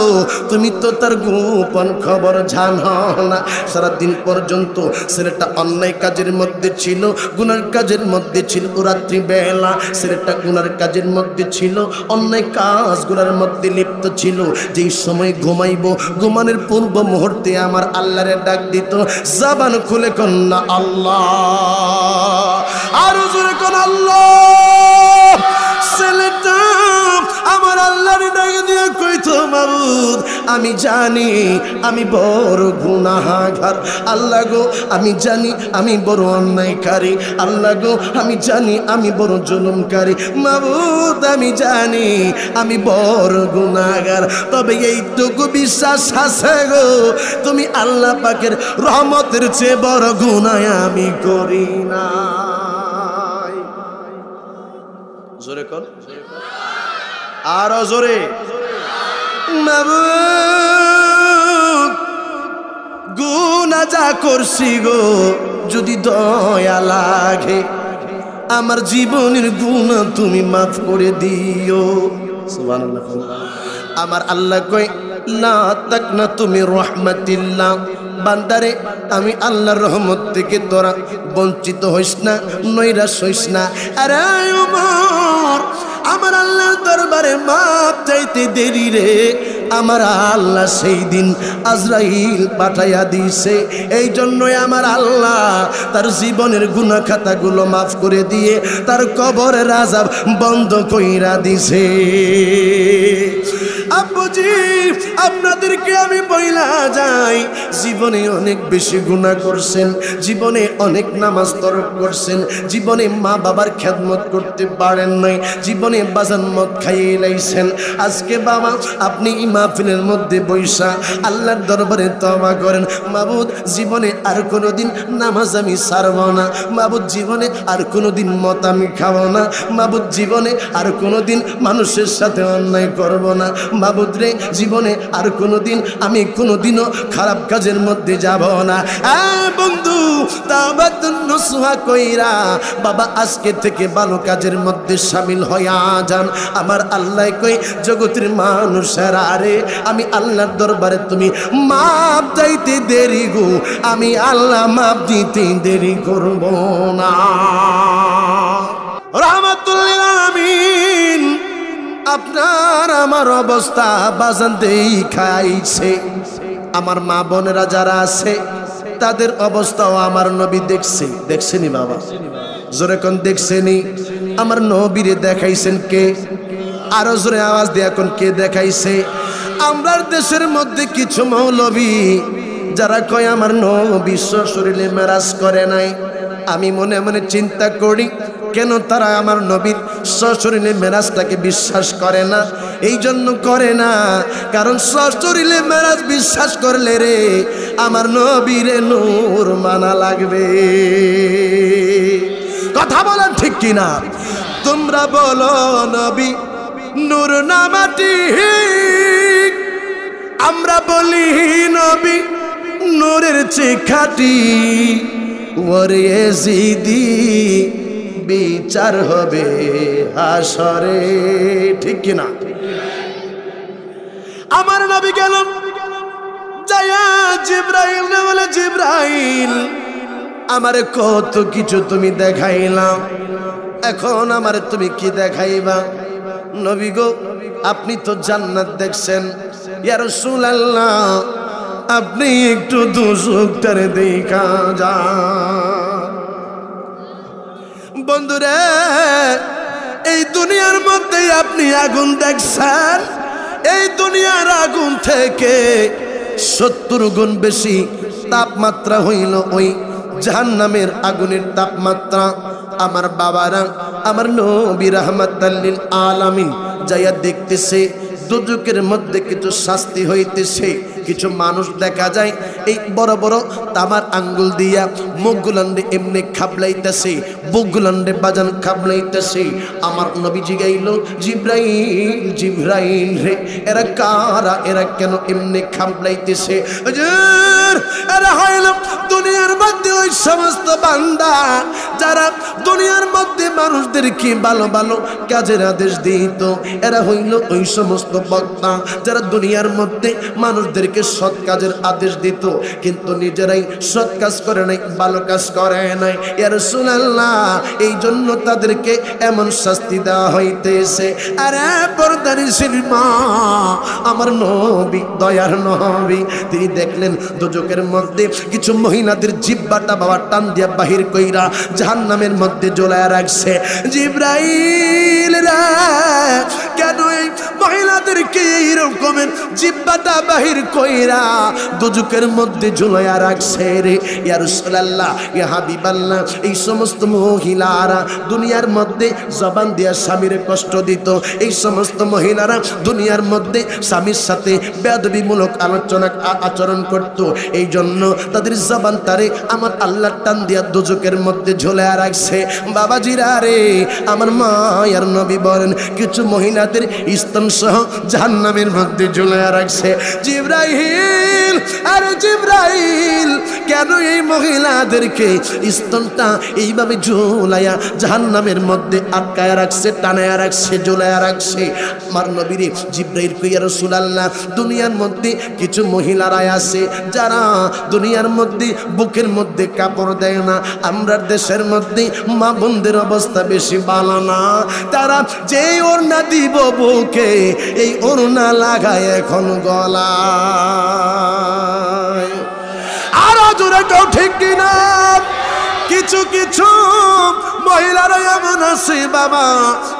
তুমি তো তার গোপন খবর জানো না সারা দিন পর্যন্ত ছেলেটা অন্যায় কাজের মধ্যে ছিল গুনার কাজের মধ্যে ছিল রাত্রি বেলা ছেলেটা গুনার কাজের মধ্যে ছিল অন্যায় কাজগুলোর মধ্যে লিপ্ত ছিল যেই সময় ঘুমাইবো ঘুমানোর পূর্ব মুহূর্তে আমার আল্লাহরে ডাক দিত জবান খুলে কন্যা আল্লাহ আর জোরে কোন আল্লাহ ছেলেটা আমার আল্লাহর ডাক দিয়ে কইতো মাবুদ আমি জানি আমি বড় গুনাহগার আল্লাহ গো আমি জানি আমি বড় অন্যায়কারী আল্লাহ গো আমি জানি আমি বড় জুলুমকারী মাবুদ আমি জানি আমি বড় গুনাহগার তবে এইটুকু বিশ্বাস আছে গো তুমি আল্লাহ পাকের রহমতের চেয়ে বড় গুনাহ আমি করি না জোরে কর আরো জোরে মাবুদ গুনাহ যা করছি গো যদি দয়া লাগে আমার জীবনের গুনাহ তুমি মাফ করে দিও সুবহানাল্লাহ আমার আল্লাহ কই লা তাকনা তুমি রাহমাতিল্লাহ বান্দারে আমি আল্লাহর রহমত থেকে তোরা বঞ্চিত হইস না নৈরাশ হইস না আরে ওমর আমার আল্লাহর দরবারে মাপ চাইতে দেরি রে আমার আল্লাহ সেই দিন আজরাইল পাঠাইয়া দিছে এই জন্যই আমার আল্লাহ তার জীবনের গুনাহ খাতাগুলো মাফ করে দিয়ে তার কবরের আযাব বন্ধ কইরা দিছে আব্বুজি আপনাদেরকে আমি বইলা যাই জীবনে অনেক বেশি গুনাহ করছেন জীবনে অনেক নামাজ তরক করছেন জীবনে মা বাবার খেদমত করতে পারেন নাই জীবনে বাজান মদ খাইয়ে লাইছেন আজকে বাবা আপনি এই মাহফিলের মধ্যে বৈশা আল্লাহর দরবারে তওবা করেন মাবুদ জীবনে আর কোনোদিন নামাজ আমি ছাড়ব না মাবুদ জীবনে আর কোনোদিন মদ আমি খাবো না মাবুদ জীবনে আর কোনোদিন মানুষের সাথে অন্যায় করব না মাবুদ রে জীবনে আর কোনোদিন আমি কোনোদিনও খারাপ কাজের মধ্যে যাব না বন্ধু তাওবাতুন নসুহা কইরা বাবা আজকে থেকে ভালো কাজের মধ্যে শামিল হইয়া যান আমার আল্লাহ কই জগতের মানুষেরা আরে আমি আল্লাহর দরবারে তুমি মাপ চাইতে দেরি গো আমি আল্লাহ মাপ দিতে দেরি করব না রাহমাতুল লিল আলামিন আপনার আমার অবস্থা বাজান দেখাইছে আমার মা বোনেরা যারা আছে তাদের অবস্থাও আমার নবী দেখছেনি বাবা জোরে কোন দেখছেনি আমার নবীরে দেখাইছেন কে আরো জোরে আওয়াজ দিয়ে এখন কে দেখাইছে আমরার দেশের মধ্যে কিছু মৌলবী যারা কয় আমার নবী শ্বশুরিলে মেরাজ করে নাই আমি মনে মনে চিন্তা করি কেন তারা আমার নবীর শ্বশুরিলে মেরাজটাকে বিশ্বাস করে না এই জন্য করে না কারণ শ্বশুরিলে মেরাজ বিশ্বাস করলে রে আমার নবীরে নূর মানা লাগবে কথা বলেন ঠিক কিনা তোমরা বলো নবী নূর না মাটি আমরা বলি নবী নূরের চেয়ে খাঁটি ওরে জিদি বিচার হবে হাসরে ঠিক কিনা আমার নবী গেল যায়া জিবরাইল বলে জিবরাইল আমারে কত কিছু তুমি দেখাইলাম এখন আমারে তুমি কি দেখাইবা নবী গো আপনি তো জান্নাত দেখছেন ইয়া রাসূলুল্লাহ আপনি একটু দুজকটারে দেখা যান বন্ধুরে এই দুনিয়ার মধ্যে আপনি আগুন দেখছেন এই দুনিয়ার আগুন থেকে 70 গুণ বেশি তাপমাত্রা হইল ওই জাহান্নামের আগুনের তাপমাত্রা আমার বাবারা আমার নবী রাহমাতাল লিল আলামিন যাইয়া দেখতেছে দুজকের মধ্যে কিছু শাস্তি হইতেছে কিছু মানুষ দেখা যায় এই বড় বড় তামার আঙ্গুল দিয়া মুখগুলান্ডে এমনি খাবলাইতেছে বুকগুলান্ডে বাজান খাবলাইতেছে আমার নবী জিগাইল জিব্রাইল জিব্রাইল রে এরা কারা এরা কেন এমনি খাবলাইতেছে হুজুর এরা হইল দুনিয়ার মধ্যে ওই সমস্ত বান্দা যারা দুনিয়ার মধ্যে মানুষদেরকে ভালো ভালো কাজের আদেশ দিত এরা হইল ওই সমস্ত বক্তা যারা দুনিয়ার মধ্যে মানুষদেরকে সৎ কাজের আদেশ দিত কিন্তু নিজেরাই সৎ কাজ করে নাই ভালো কাজ করে নাই ইয়া রাসূলুল্লাহ এই জন্য তাদেরকে এমন শাস্তি দেওয়া হইতেছে আরে পর্দানিশীল মা আমার নবী দয়ার নবী তিনি দেখলেন দুজকের মধ্যে কিছু মহিলাদের জিহ্বাটা বাবা টান দিয়া বাহির কইরা জাহান্নামের মধ্যে ঝোলায়া রাখছে জিবরাইল রে কেন এই মহিলাদেরকে এই রকমের জিহ্বাটা বাহির কইরা দুজকের মধ্যে ঝুলাইয়া রাখছে রে ইয়া রাসূলুল্লাহ ইয়া হাবিবাল্লাহ এই সমস্ত মহিলারা দুনিয়ার মধ্যে জবান দিয়া স্বামীর কষ্ট দিত এই সমস্ত মহিলারা দুনিয়ার মধ্যে স্বামীর সাথে বেয়াদবিমূলক আচরণ করত এই জন্য তাদের জবান তারে আমার আল্লাহ টান দিয়া দুজকের মধ্যে ঝুলাইয়া রাখছে বাবাজিরা রে আমার মায়ার নবী বলেন কিছু মহিলাদের স্তন সহ জাহান্নামের মধ্যে ঝুলাইয়া রাখছে জিবরাইল আরে জিবরাইল কেন এই মহিলাদেরকে স্তনটা এইভাবে ঝুলাইয়া জাহান্নামের মধ্যে আটকায়া রাখছে টানায়া রাখছে ঝুলাইয়া রাখছে আমার নবীরে জিবরাইল কইয়া রাসূলুল্লাহ দুনিয়ার মধ্যে কিছু মহিলারা আছে যারা দুনিয়ার মধ্যে বুকের মধ্যে কাপড় দেয় না আমরা দেশের মধ্যে মা বোনদের অবস্থা বেশি ভালো না তারা যেই ওড়না দিব বুকে এই ওড়না লাগায় এখন গলায় আরো জোরে কেউ ঠিক কিনা কিছু কিছু মহিলারা এমন আছে বাবা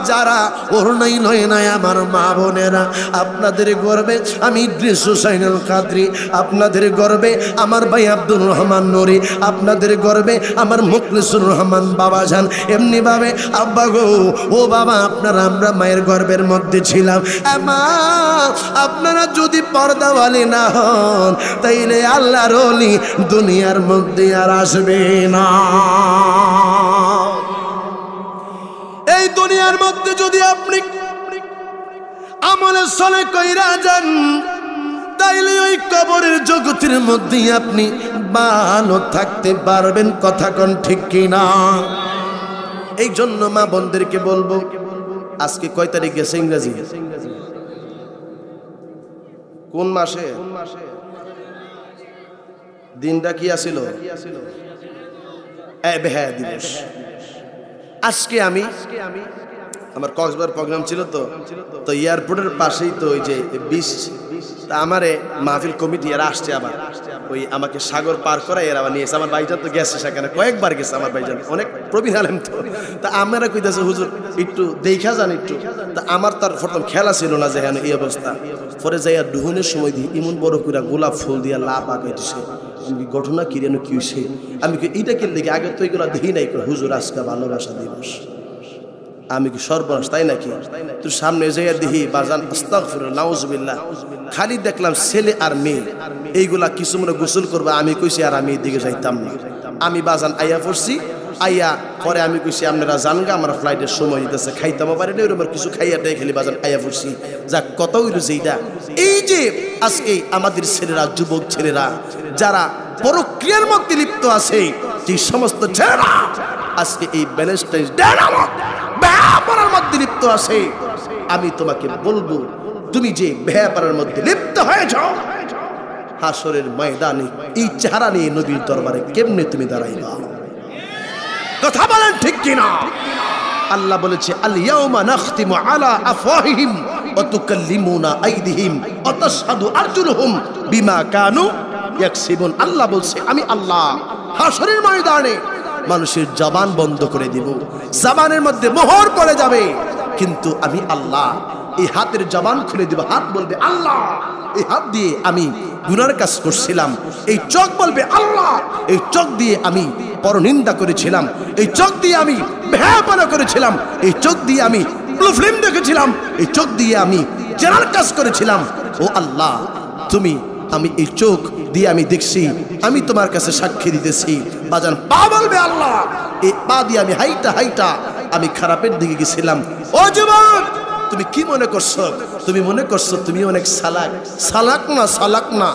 যারা ওড়নাই লয় নাই আমার মা বোনেরা আপনাদের গর্বে আমি ইদ্রিস হুসাইনুল কাদরি আপনাদের গর্বে আমার ভাই আব্দুর রহমান নুরি আপনাদের গর্বে আমার মুখলিসুর রহমান বাবাজান এমনি ভাবে আব্বা গো ও বাবা আপনারা আমরা মায়ের গর্বের মধ্যে ছিলাম মা আপনারা যদি পর্দাওয়ালি না হন তাইলে আল্লাহর ওলি দুনিয়ার মধ্যে আর আসবে না এই দুনিয়ার মধ্যে যদি আপনি আমলে চলে কইরা যান তাইলে ওই কবরের জগতের মধ্যে আপনি ভালো থাকতে পারবেন কথা কোন ঠিক কিনা এই জন্য মা বোনদেরকে বলবো আজকে কয় তারিখ গেছে ইংরেজি কোন মাসে দিনটা কি আছিল বেহায়া দিবস আজকে আমি আমার কক্সবাজার প্রোগ্রাম ছিল তো এয়ারপোর্টের পাশেই তো ওই যে বিচ তা আমারে মাহফিল কমিটি এরা আসছে আবার ওই আমাকে সাগর পার করাই এরা আবার নিয়েছে আমার ভাইজান তো গেছে সেখানে কয়েকবার গেছে আমার ভাইজান অনেক প্রবীণ আলেম তো তা আমরা কইতেছে হুজুর একটু দেখা যান একটু তা আমার তার প্রথম খেলা ছিল না যে হ্যাঁ এই অবস্থা পরে যাইয়া দুহনের সময় দিই এমন বড় করে গোলাপ ফুল দিয়া লাভ আগাইতেছে ঘটনা কি রেন কি হয়েছে আমি কি এইটা কিনলে আগে তো এগুলো দেখি নাই হুজুর আজকে ভালোবাসা দিবস আমি কি সর্বনাশ তাই নাকি তোর সামনে যাইয়া দেখি বাজান আস্তাগফিরুল্লাহ নাউজুবিল্লাহ খালি দেখলাম ছেলে আর মেয়ে এইগুলা কিছু মনে গোসল করবে আমি কইছি আর আমি এদিকে যাইতাম না আমি বাজান আইয়া পড়ছি আইয়া পরে আমি কইছি আপনারা জানগা আমার ফ্লাইটের সময় দিতেছে, খাইতামও পারি না, ওর কিছু খাইয়া দেয় খেলি বাজান আইয়া পড়ছি। যাক কত হইল যেইটা, এই যে আজকে আমাদের ছেলেরা, যুবক ছেলেরা যারা পরক্রিয়ার মধ্যে লিপ্ত আছে, যে সমস্ত ছেলেরা আজকে এই ভ্যালেন্টাইন্স ডে ব্যাপারের মধ্যে লিপ্ত আছে, আমি তোমাকে বলবো তুমি যে ব্যাপারের মধ্যে লিপ্ত হয়ে যাও, হাসরের ময়দানে এই চেহারা নিয়ে নবীর দরবারে কেমনে তুমি দাঁড়াইবা? কথা বলেন ঠিক কিনা? আল্লাহ বলেছে আল ইয়াউমা নাখতিমু আলা আফওয়াহিহিম ওয়া তুকাল্লিমুনা আইদিহিম ওয়া তাশহাদু আরজুলুহুম বিমা কানু ইয়াকসিবুন। আল্লাহ বলছে আমি আল্লাহ হাসরের ময়দানে মানুষের জবান বন্ধ করে দিব, জবানের মধ্যে মোহর পড়ে যাবে, কিন্তু আমি আল্লাহ এই হাতের জবান খুলে দিব। হাত বলবে আল্লাহ এই হাত দিয়ে আমি গুনার কাজ করছিলাম, এই চোখ বলবে আল্লাহ এই চোখ দিয়ে আমি পরনিন্দা করেছিলাম, এই চোখ দিয়ে আমি বেহায়াপনা করেছিলাম, এই চোখ দিয়ে আমি ব্লু ফিল্ম দেখেছিলাম, এই চোখ দিয়ে আমি জেনার কাজ করেছিলাম। ও আল্লাহ তুমি, আমি এই চোখ দিয়ে আমি দেখছি, আমি তোমার কাছে সাক্ষী দিতেছি। বাজান পা বলবে আল্লাহ এই পা দিয়ে আমি হাইটা হাইটা আমি খারাপের দিকে গেছিলাম। ও যুবক তুমি কি মনে করছো? তুমি মনে করছো তুমি অনেক সালাক? সালাক না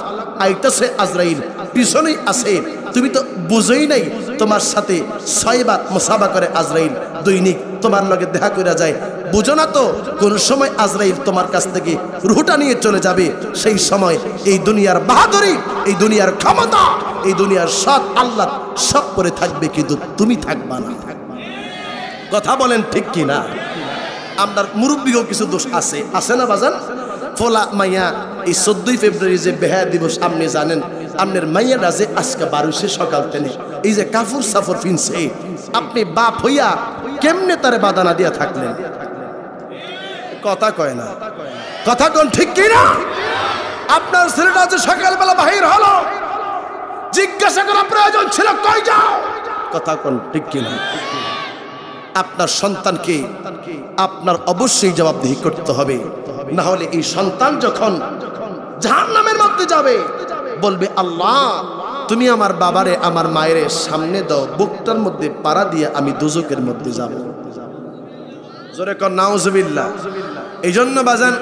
আইতাছে আজরাইল, পিছনেই আছে, তুমি তো বুঝোই নাই। তোমার সাথে 6 বার মুসাফা করে আজরাইল, দৈনিক তোমার লগে দেখা করে যায়, বুঝো না তো কোন সময় আজরাইল তোমার কাছ থেকে রুহটা নিয়ে চলে যাবে। সেই সময় এই দুনিয়ার বাহাদুরি, এই দুনিয়ার ক্ষমতা, এই দুনিয়ার সৎ আল্লাহ সব করে থাকবে, কিন্তু তুমি থাকবা না। কথা বলেন ঠিক কি না? আপনার মুরব্বীও কিছু দোষ আছে, আছে না বাজান? ফোলা মাইয়া এই 14ই ফেব্রুয়ারি যে বেহায়া দিবস আপনি জানেন, আপনার মাইয়ারা যে আজকে 12 সকাল থেকে এই যে কাপড় সাফর ফিনছে, আপনি বাপ হইয়া কেমনে তারে বাদানা দিয়া থাকলেন? কথা কয় না, কথা কোন ঠিক কি না? আপনার ছেলেটা যে সকালবেলা বাহির হলো, জিজ্ঞাসা করা প্রয়োজন ছিল কই যাও? কথা কোন ঠিক কি না? আপনার সন্তানকে আপনার অবশ্যই জবাবদিহি করতে হবে, না হলে এই সন্তান যখন জাহান্নামের মধ্যে যাবে বলবে আল্লাহ তুমি আমার বাবারে আমার মায়ের সামনে দাও, বুকটার মধ্যে পাড়া দিয়ে আমি দুজকের মধ্যে যাব। জোরে কর নাউজুবিল্লাহ। এই জন্য বাজান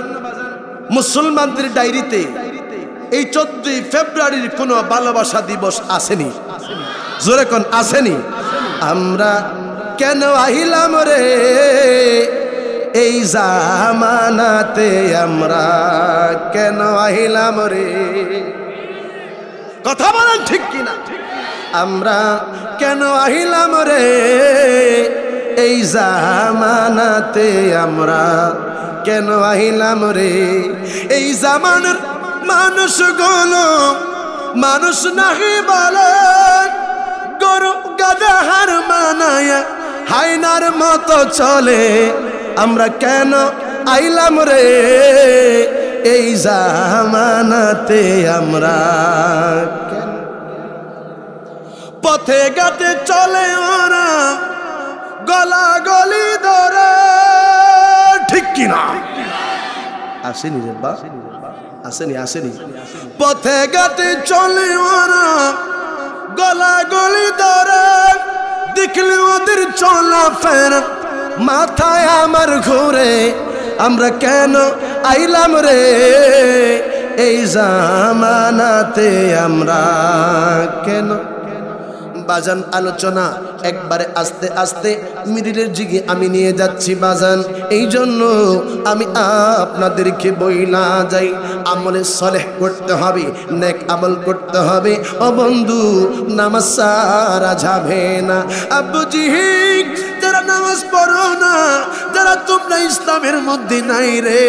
মুসলমানদের ডায়েরিতে এই 14ই ফেব্রুয়ারির কোনো ভালোবাসা দিবস আসেনি? জোরে কর আসেনি? আমরা কেন আহিলাম রে এই জামানাতে, আমরা কেন আহিলাম রে? কথা বলেন ঠিক কিনা? আমরা কেন আহিলাম রে এই জামানাতে, আমরা কেন আহিলাম রে? এই জামানার মানুষগুলো মানুষ নাহি বলে, গরু গাধা হার মানায়া হাইনার মতো চলে। আমরা কেন আইলাম রে এই জামানাতে, আমরা কেন? পথে ঘাটে চলে ওরা গলা গলি ধরে, ঠিক কিনা? আসেনি রে বা, আসেনি আসেনি। পথে ঘাটে চলে ওরা গলা গলি ধরে, দেখলে ওদের চলা ফেরা মাথায় আমার ঘুরে। আমরা কেন আইলাম রে এই জামানাতে, আমরা কেন? বাজান আলোচনা একবারে আস্তে আস্তে মিডিলের দিকে আমি নিয়ে যাচ্ছি বাজান। এই জন্য আমি আপনাদেরকে বইলা যাই, আমলে সলেহ করতে হবে, নেক আমল করতে হবে। ও বন্ধু নামাজ সারা যাবে না। আব্বুজি যারা নামাজ পড়ো না, যারা তোমরা ইসলামের মধ্যে নাই রে,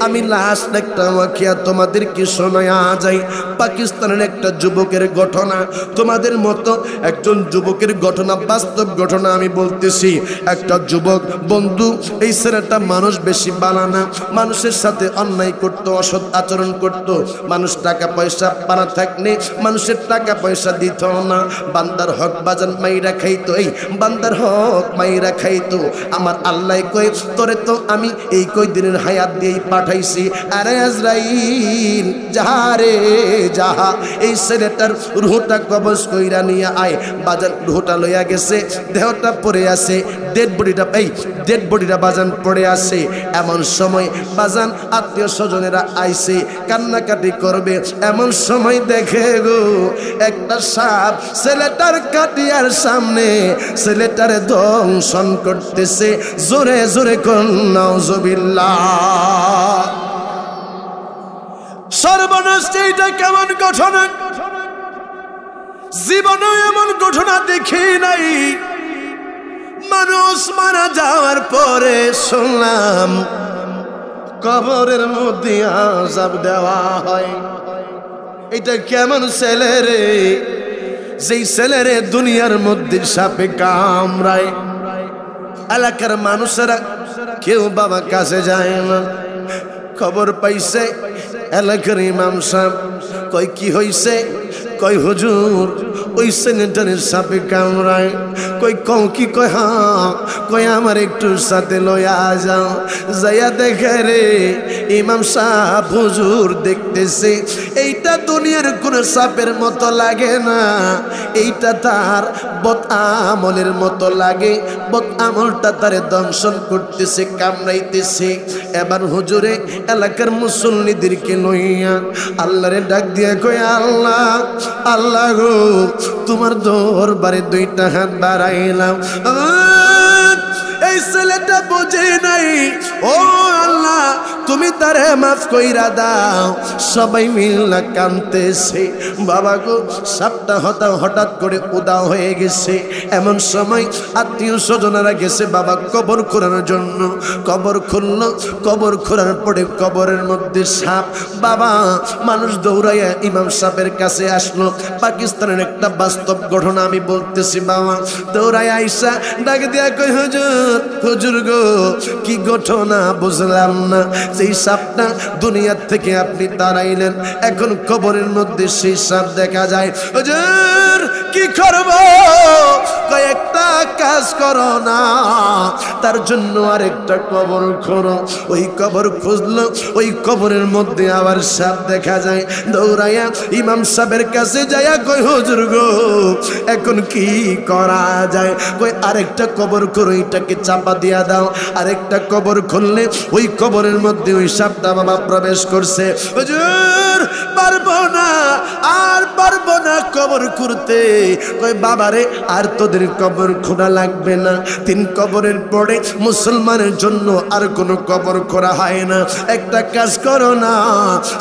আমি লাস্ট একটা ওয়াকিয়া তোমাদেরকে শোনায়া যাই। পাকিস্তানের একটা যুবকের ঘটনা, তোমাদের মতো একজন যুবকের ঘটনা, বাস্তব ঘটনা আমি বলতেছি। একটা যুবক বন্ধু, এই ছেলেটা মানুষ বেশি বানানা, মানুষের সাথে অন্যায় করতো, অসৎ আচরণ করতো, মানুষ টাকা পয়সা পানা থাকলে মানুষের টাকা পয়সা দিত না, বান্দার হক বাজান মাইরা খাইতো, এই বান্দার হক মাইরা খাইতো। আমার আল্লাহ কই তোরে তো আমি এই কই দিনের হায়াত দিয়েই পাঠাইছি, আরে আজরাইল যাহা রে যাহা, এই ছেলেটার রুহটা কবজ কইরা নিয়ে আয়। বাজান রুহটা লইয়া গেছে, দেহটা পড়ে আছে, ডেড বডিটা বাজান পড়ে আছে। এমন সময় বাজান আত্মীয় স্বজনেরা আইছে, কান্নাকাটি করবে। এমন সময় দেখে গো একটা সাপ ছেলেটার কাটিয়ার সামনে ছেলেটার দংশন করতেছে। জোরে জোরে কোন নাউজুবিল্লাহ। সর্বনাশ! এইটা কেমন ঘটনা! জীবনে এমন ঘটনা দেখি নাই। মানুষ মারা যাওয়ার পরে শুনলাম কবরের মধ্যে আযাব দেওয়া হয়। এটা কেমন ছেলে রে, যেই ছেলেরে দুনিয়ার মধ্যে সাপে কামড়ায়। এলাকার মানুষেরা কেউ বাবা কাছে যায় না। খবর পাইছে এলাকার ইমাম সাহেব, কই কি হইছে? কই হুজুর ওই ছেলেটার সাপে কামড়ায়। কই কও কি? কয় হ্যাঁ। কই আমার একটু সাথে লইয়া যাও। যাইয়া দেখে রে ইমাম সাহেব হুজুর দেখতেছে এইটা দুনিয়ার কোন সাপের মতো লাগে না, এইটা তার বদ আমলের মতো লাগে। বদ আমলটা তারে দংশন করতেছে, কামড়াইতেছে। এবার হুজুরে এলাকার মুসল্লিদেরকে লইয়া আল্লাহরে ডাক দিয়ে কই আল্লাহ, আল্লাহ গো তোমার দরবারে দুইটা হাত বাড়াইলাম। এই ছেলেটা বোঝে নাই, ও আল্লাহ তুমি তারে মাফ কইরা দাও। সবাই মিলে কাঁদতেছে। বাবা গো সাপটা হঠাৎ করে উদাও হয়ে গেছে। এমন সময় আত্মীয় স্বজনেরা গেছে বাবা কবর খোঁড়ানোর জন্য। কবর খুলল, কবর খোঁড়ার পরে কবরের মধ্যে সাপ। বাবা মানুষ দৌড়াইয়া ইমাম সাহেবের কাছে আসলো। পাকিস্তানের একটা বাস্তব ঘটনা আমি বলতেছি। বাবা দৌড়াইয়া আইসা ডাক দিয়া কই হুজুর, হুজুর গো কি ঘটনা বুঝলাম না। সেই সাপটা দুনিয়ার থেকে আপনি তাড়াইলেন, এখন কবরের মধ্যে সেই সাপ দেখা যায়। হুজুর কি করব? কয়েকটা কাজ করো না, তার জন্য আরেকটা কবর খোঁড়ো। ওই কবর খুঁজলো, ওই কবরের মধ্যে আবার সাপ দেখা যায়। দৌড়াইয়া ইমাম সাহেবের কাছে যাইয়া কই হুজুর গো এখন কি করা যায়? কই আরেকটা কবর করো, এটাকে চাপা দিয়া দাও। আরেকটা কবর খুললে ওই কবরের মধ্যে ওই সাপটা বাবা প্রবেশ করছে। হুজুর পারবো না, আর পারবো না কবর খুঁড়তে। কই বাবারে আর তোদের কবর খোঁড়া লাগবে না। 3 কবরের পরে মুসলমানের জন্য আর কোনো কবর খোঁড়া হয় না। একটা কাজ করো না,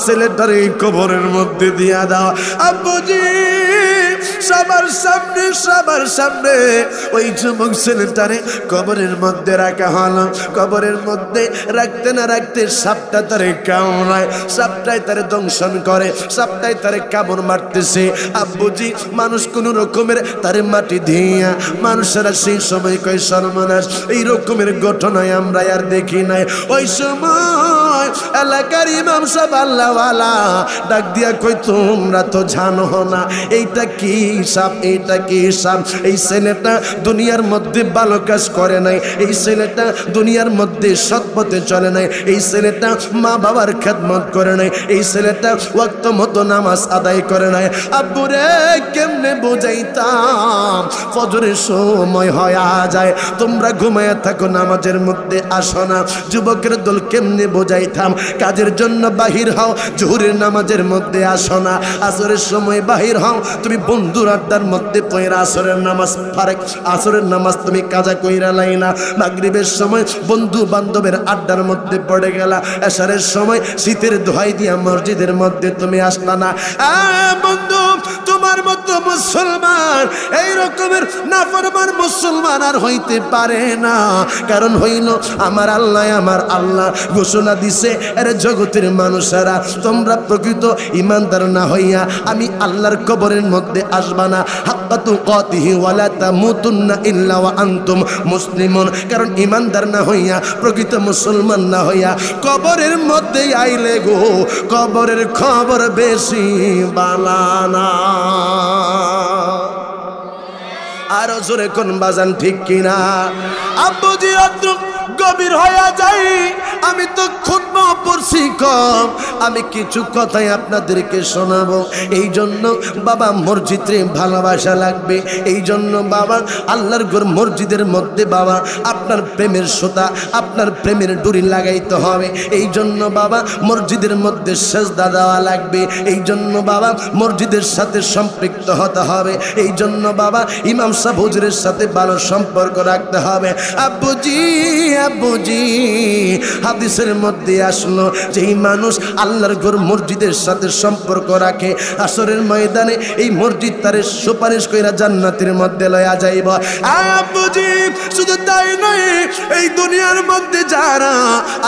ছেলেটার এই কবরের মধ্যে দিয়া দাও। আব্বুজি সবার সামনে ওই যুবক ছেলেটারে কবরের মধ্যে রাখা হলো। কবরের মধ্যে রাখতে না রাখতে সাপটা তারে কামড়ায়, সাপটাই তারে দংশন করে, সাপটাই তারে কামড় মারতেছে। আব্বুজি মানুষ কোন রকমের তারে মাটি দিয়া, মানুষেরা সেই সময় কয় সর্বনাশ, এই রকমের ঘটনায় আমরা আর দেখি নাই। ওই সময় এলাকার ইমাম সাহেব আল্লাহওয়ালা ডাক দিয়া কই তোমরা তো জানো না এইটা কি সাপ, এইটা কি সাপ? এই ছেলেটা দুনিয়ার মধ্যে ভালো কাজ করে নাই, এই ছেলেটা দুনিয়ার মধ্যে সৎ পথে চলে নাই, এই ছেলেটা মা বাবার খেদমত করে নাই, এই ছেলেটা ওয়াক্ত মতো নামাজ আদায় করে নাই। আব্বুরে কেমনে বুঝাইতাম? ফজরের সময় হয়ে যায়, তোমরা ঘুমায়া থাকো, নামাজের মধ্যে আসো না। যুবকের দল কেমনে বোঝাইতাম? কাজের জন্য বাহির হও, জোহরের নামাজের মধ্যে আসো না। আসরের সময় বাহির হও, তুমি বন্ধুর আড্ডার মধ্যে পয়রা আসরের নামাজ ফারেক, আসরের নামাজ তুমি কাজা কইরা লাইনা। মাগরিবের সময় বন্ধু বান্ধবের আড্ডার মধ্যে পড়ে গেলা। এশারের সময় শীতের দোহাই দিয়া মসজিদের মধ্যে তুমি আসলা না। বন্ধু তোমার মতো মুসলমান, এই রকমের নাফরমান মুসলমান আর হইতে পারে না। কারণ হইল আমার আল্লাহ ঘোষণা দিছে, এর জগতের মানুষেরা তোমরা প্রকৃত ইমানদার না হইয়া আমি আল্লাহর কবরের মধ্যে আসবা না। হাক্কা তুকাতিহি ওয়ালা তামুতুন্না ইল্লা ওয়া আনতুম মুসলিমুন। কারণ ইমানদার না হইয়া, প্রকৃত মুসলমান না হইয়া কবরের মধ্যে আইলে গো কবরের খবর বেশি বালানা। আরো জোরে কোন বাজান ঠিক কিনা? আব্বুজি রাত্র গভীর হয়ে যাই, আমি তো খুতবা পড়ছি কম, আমি কিছু কথাই আপনাদেরকে শোনাবো। এই জন্য বাবা মসজিদে ভালোবাসা লাগবে, এই জন্য বাবা আল্লাহর ঘর মসজিদের মধ্যে বাবা আপনার প্রেমের সুতা, আপনার প্রেমের ডুরি লাগাইতে হবে। এই জন্য বাবা মসজিদের মধ্যে সেজদা দেওয়া লাগবে, এই জন্য বাবা মসজিদের সাথে সম্পৃক্ত হতে হবে, এই জন্য বাবা ইমাম সাহেব হুজুরের সাথে ভালো সম্পর্ক রাখতে হবে। আব্বুজি আব্বুজি হাদিসের মধ্যে আসলো যে এই মানুষ আল্লাহর ঘর মসজিদের সাথে সম্পর্ক রাখে, আসরের ময়দানে এই মসজিদ তারে সুপারিশ কইরা জান্নাতের মধ্যে লয়া যাইব। আব্বুজি শুধু তাই নয়, এই দুনিয়ার মধ্যে যারা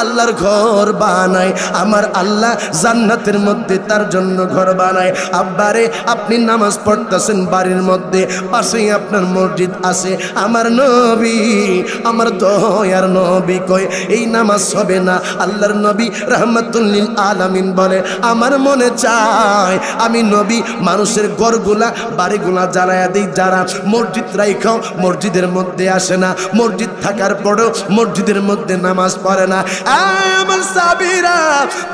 আল্লাহর ঘর বানায়, আমার আল্লাহ জান্নাতের মধ্যে তার জন্য ঘর বানায়। আব্বারে আপনি নামাজ পড়তেছেন বাড়ির মধ্যে, পাশেই আপনার মসজিদ আছে, আমার নবী আমার দয়ার নবী কয় এই নামাজ হবে না। আল্লাহর নবী রাহমাতুল লিল আলামিন বলে আমার মনে চায় আমি নবী মানুষের ঘরগুলা বাড়িগুলা জ্বালায়া দিই, যারা মসজিদ রাইখাও মসজিদের মধ্যে আসে না, মসজিদ থাকার পরেও মসজিদের মধ্যে নামাজ পড়ে না। আমার সাবিরা,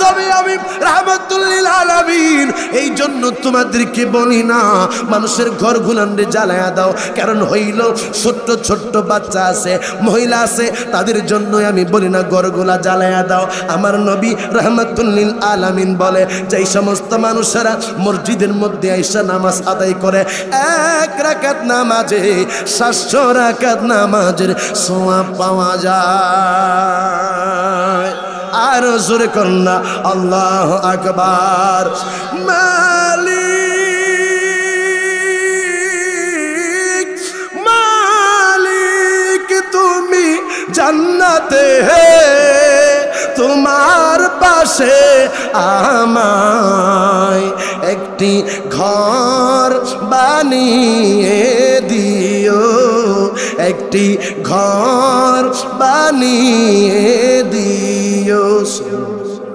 তবে আমি রাহমাতুল লিল আলামিন এই জন্য তোমাদেরকে বলি না মানুষের ঘরগুলান্ডে জ্বালায়া দাও, কারণ হইল ছোট্ট ছোট্ট বাচ্চা আছে, মহিলা আছে, তাদের জন্য আমি বলি না ঘরগুলা জ্বালায়া দাও। আমার নবী রাহমাতুল লিল আলামিন বলে যেই সমস্ত মানুষেরা মসজিদের মধ্যে আইসা নামাজ আদায় করে, এক রাকাত নামাজে 700 রাকাত নামাজের সওয়াব পাওয়া যায়। আর জোরে কন্যা আল্লাহু আকবার। মালিক মালিক তুমি জান্নাতে তোমার পাশে আমায় একটি ঘর বানিয়ে দিও, একটি ঘর বানিয়ে দিও।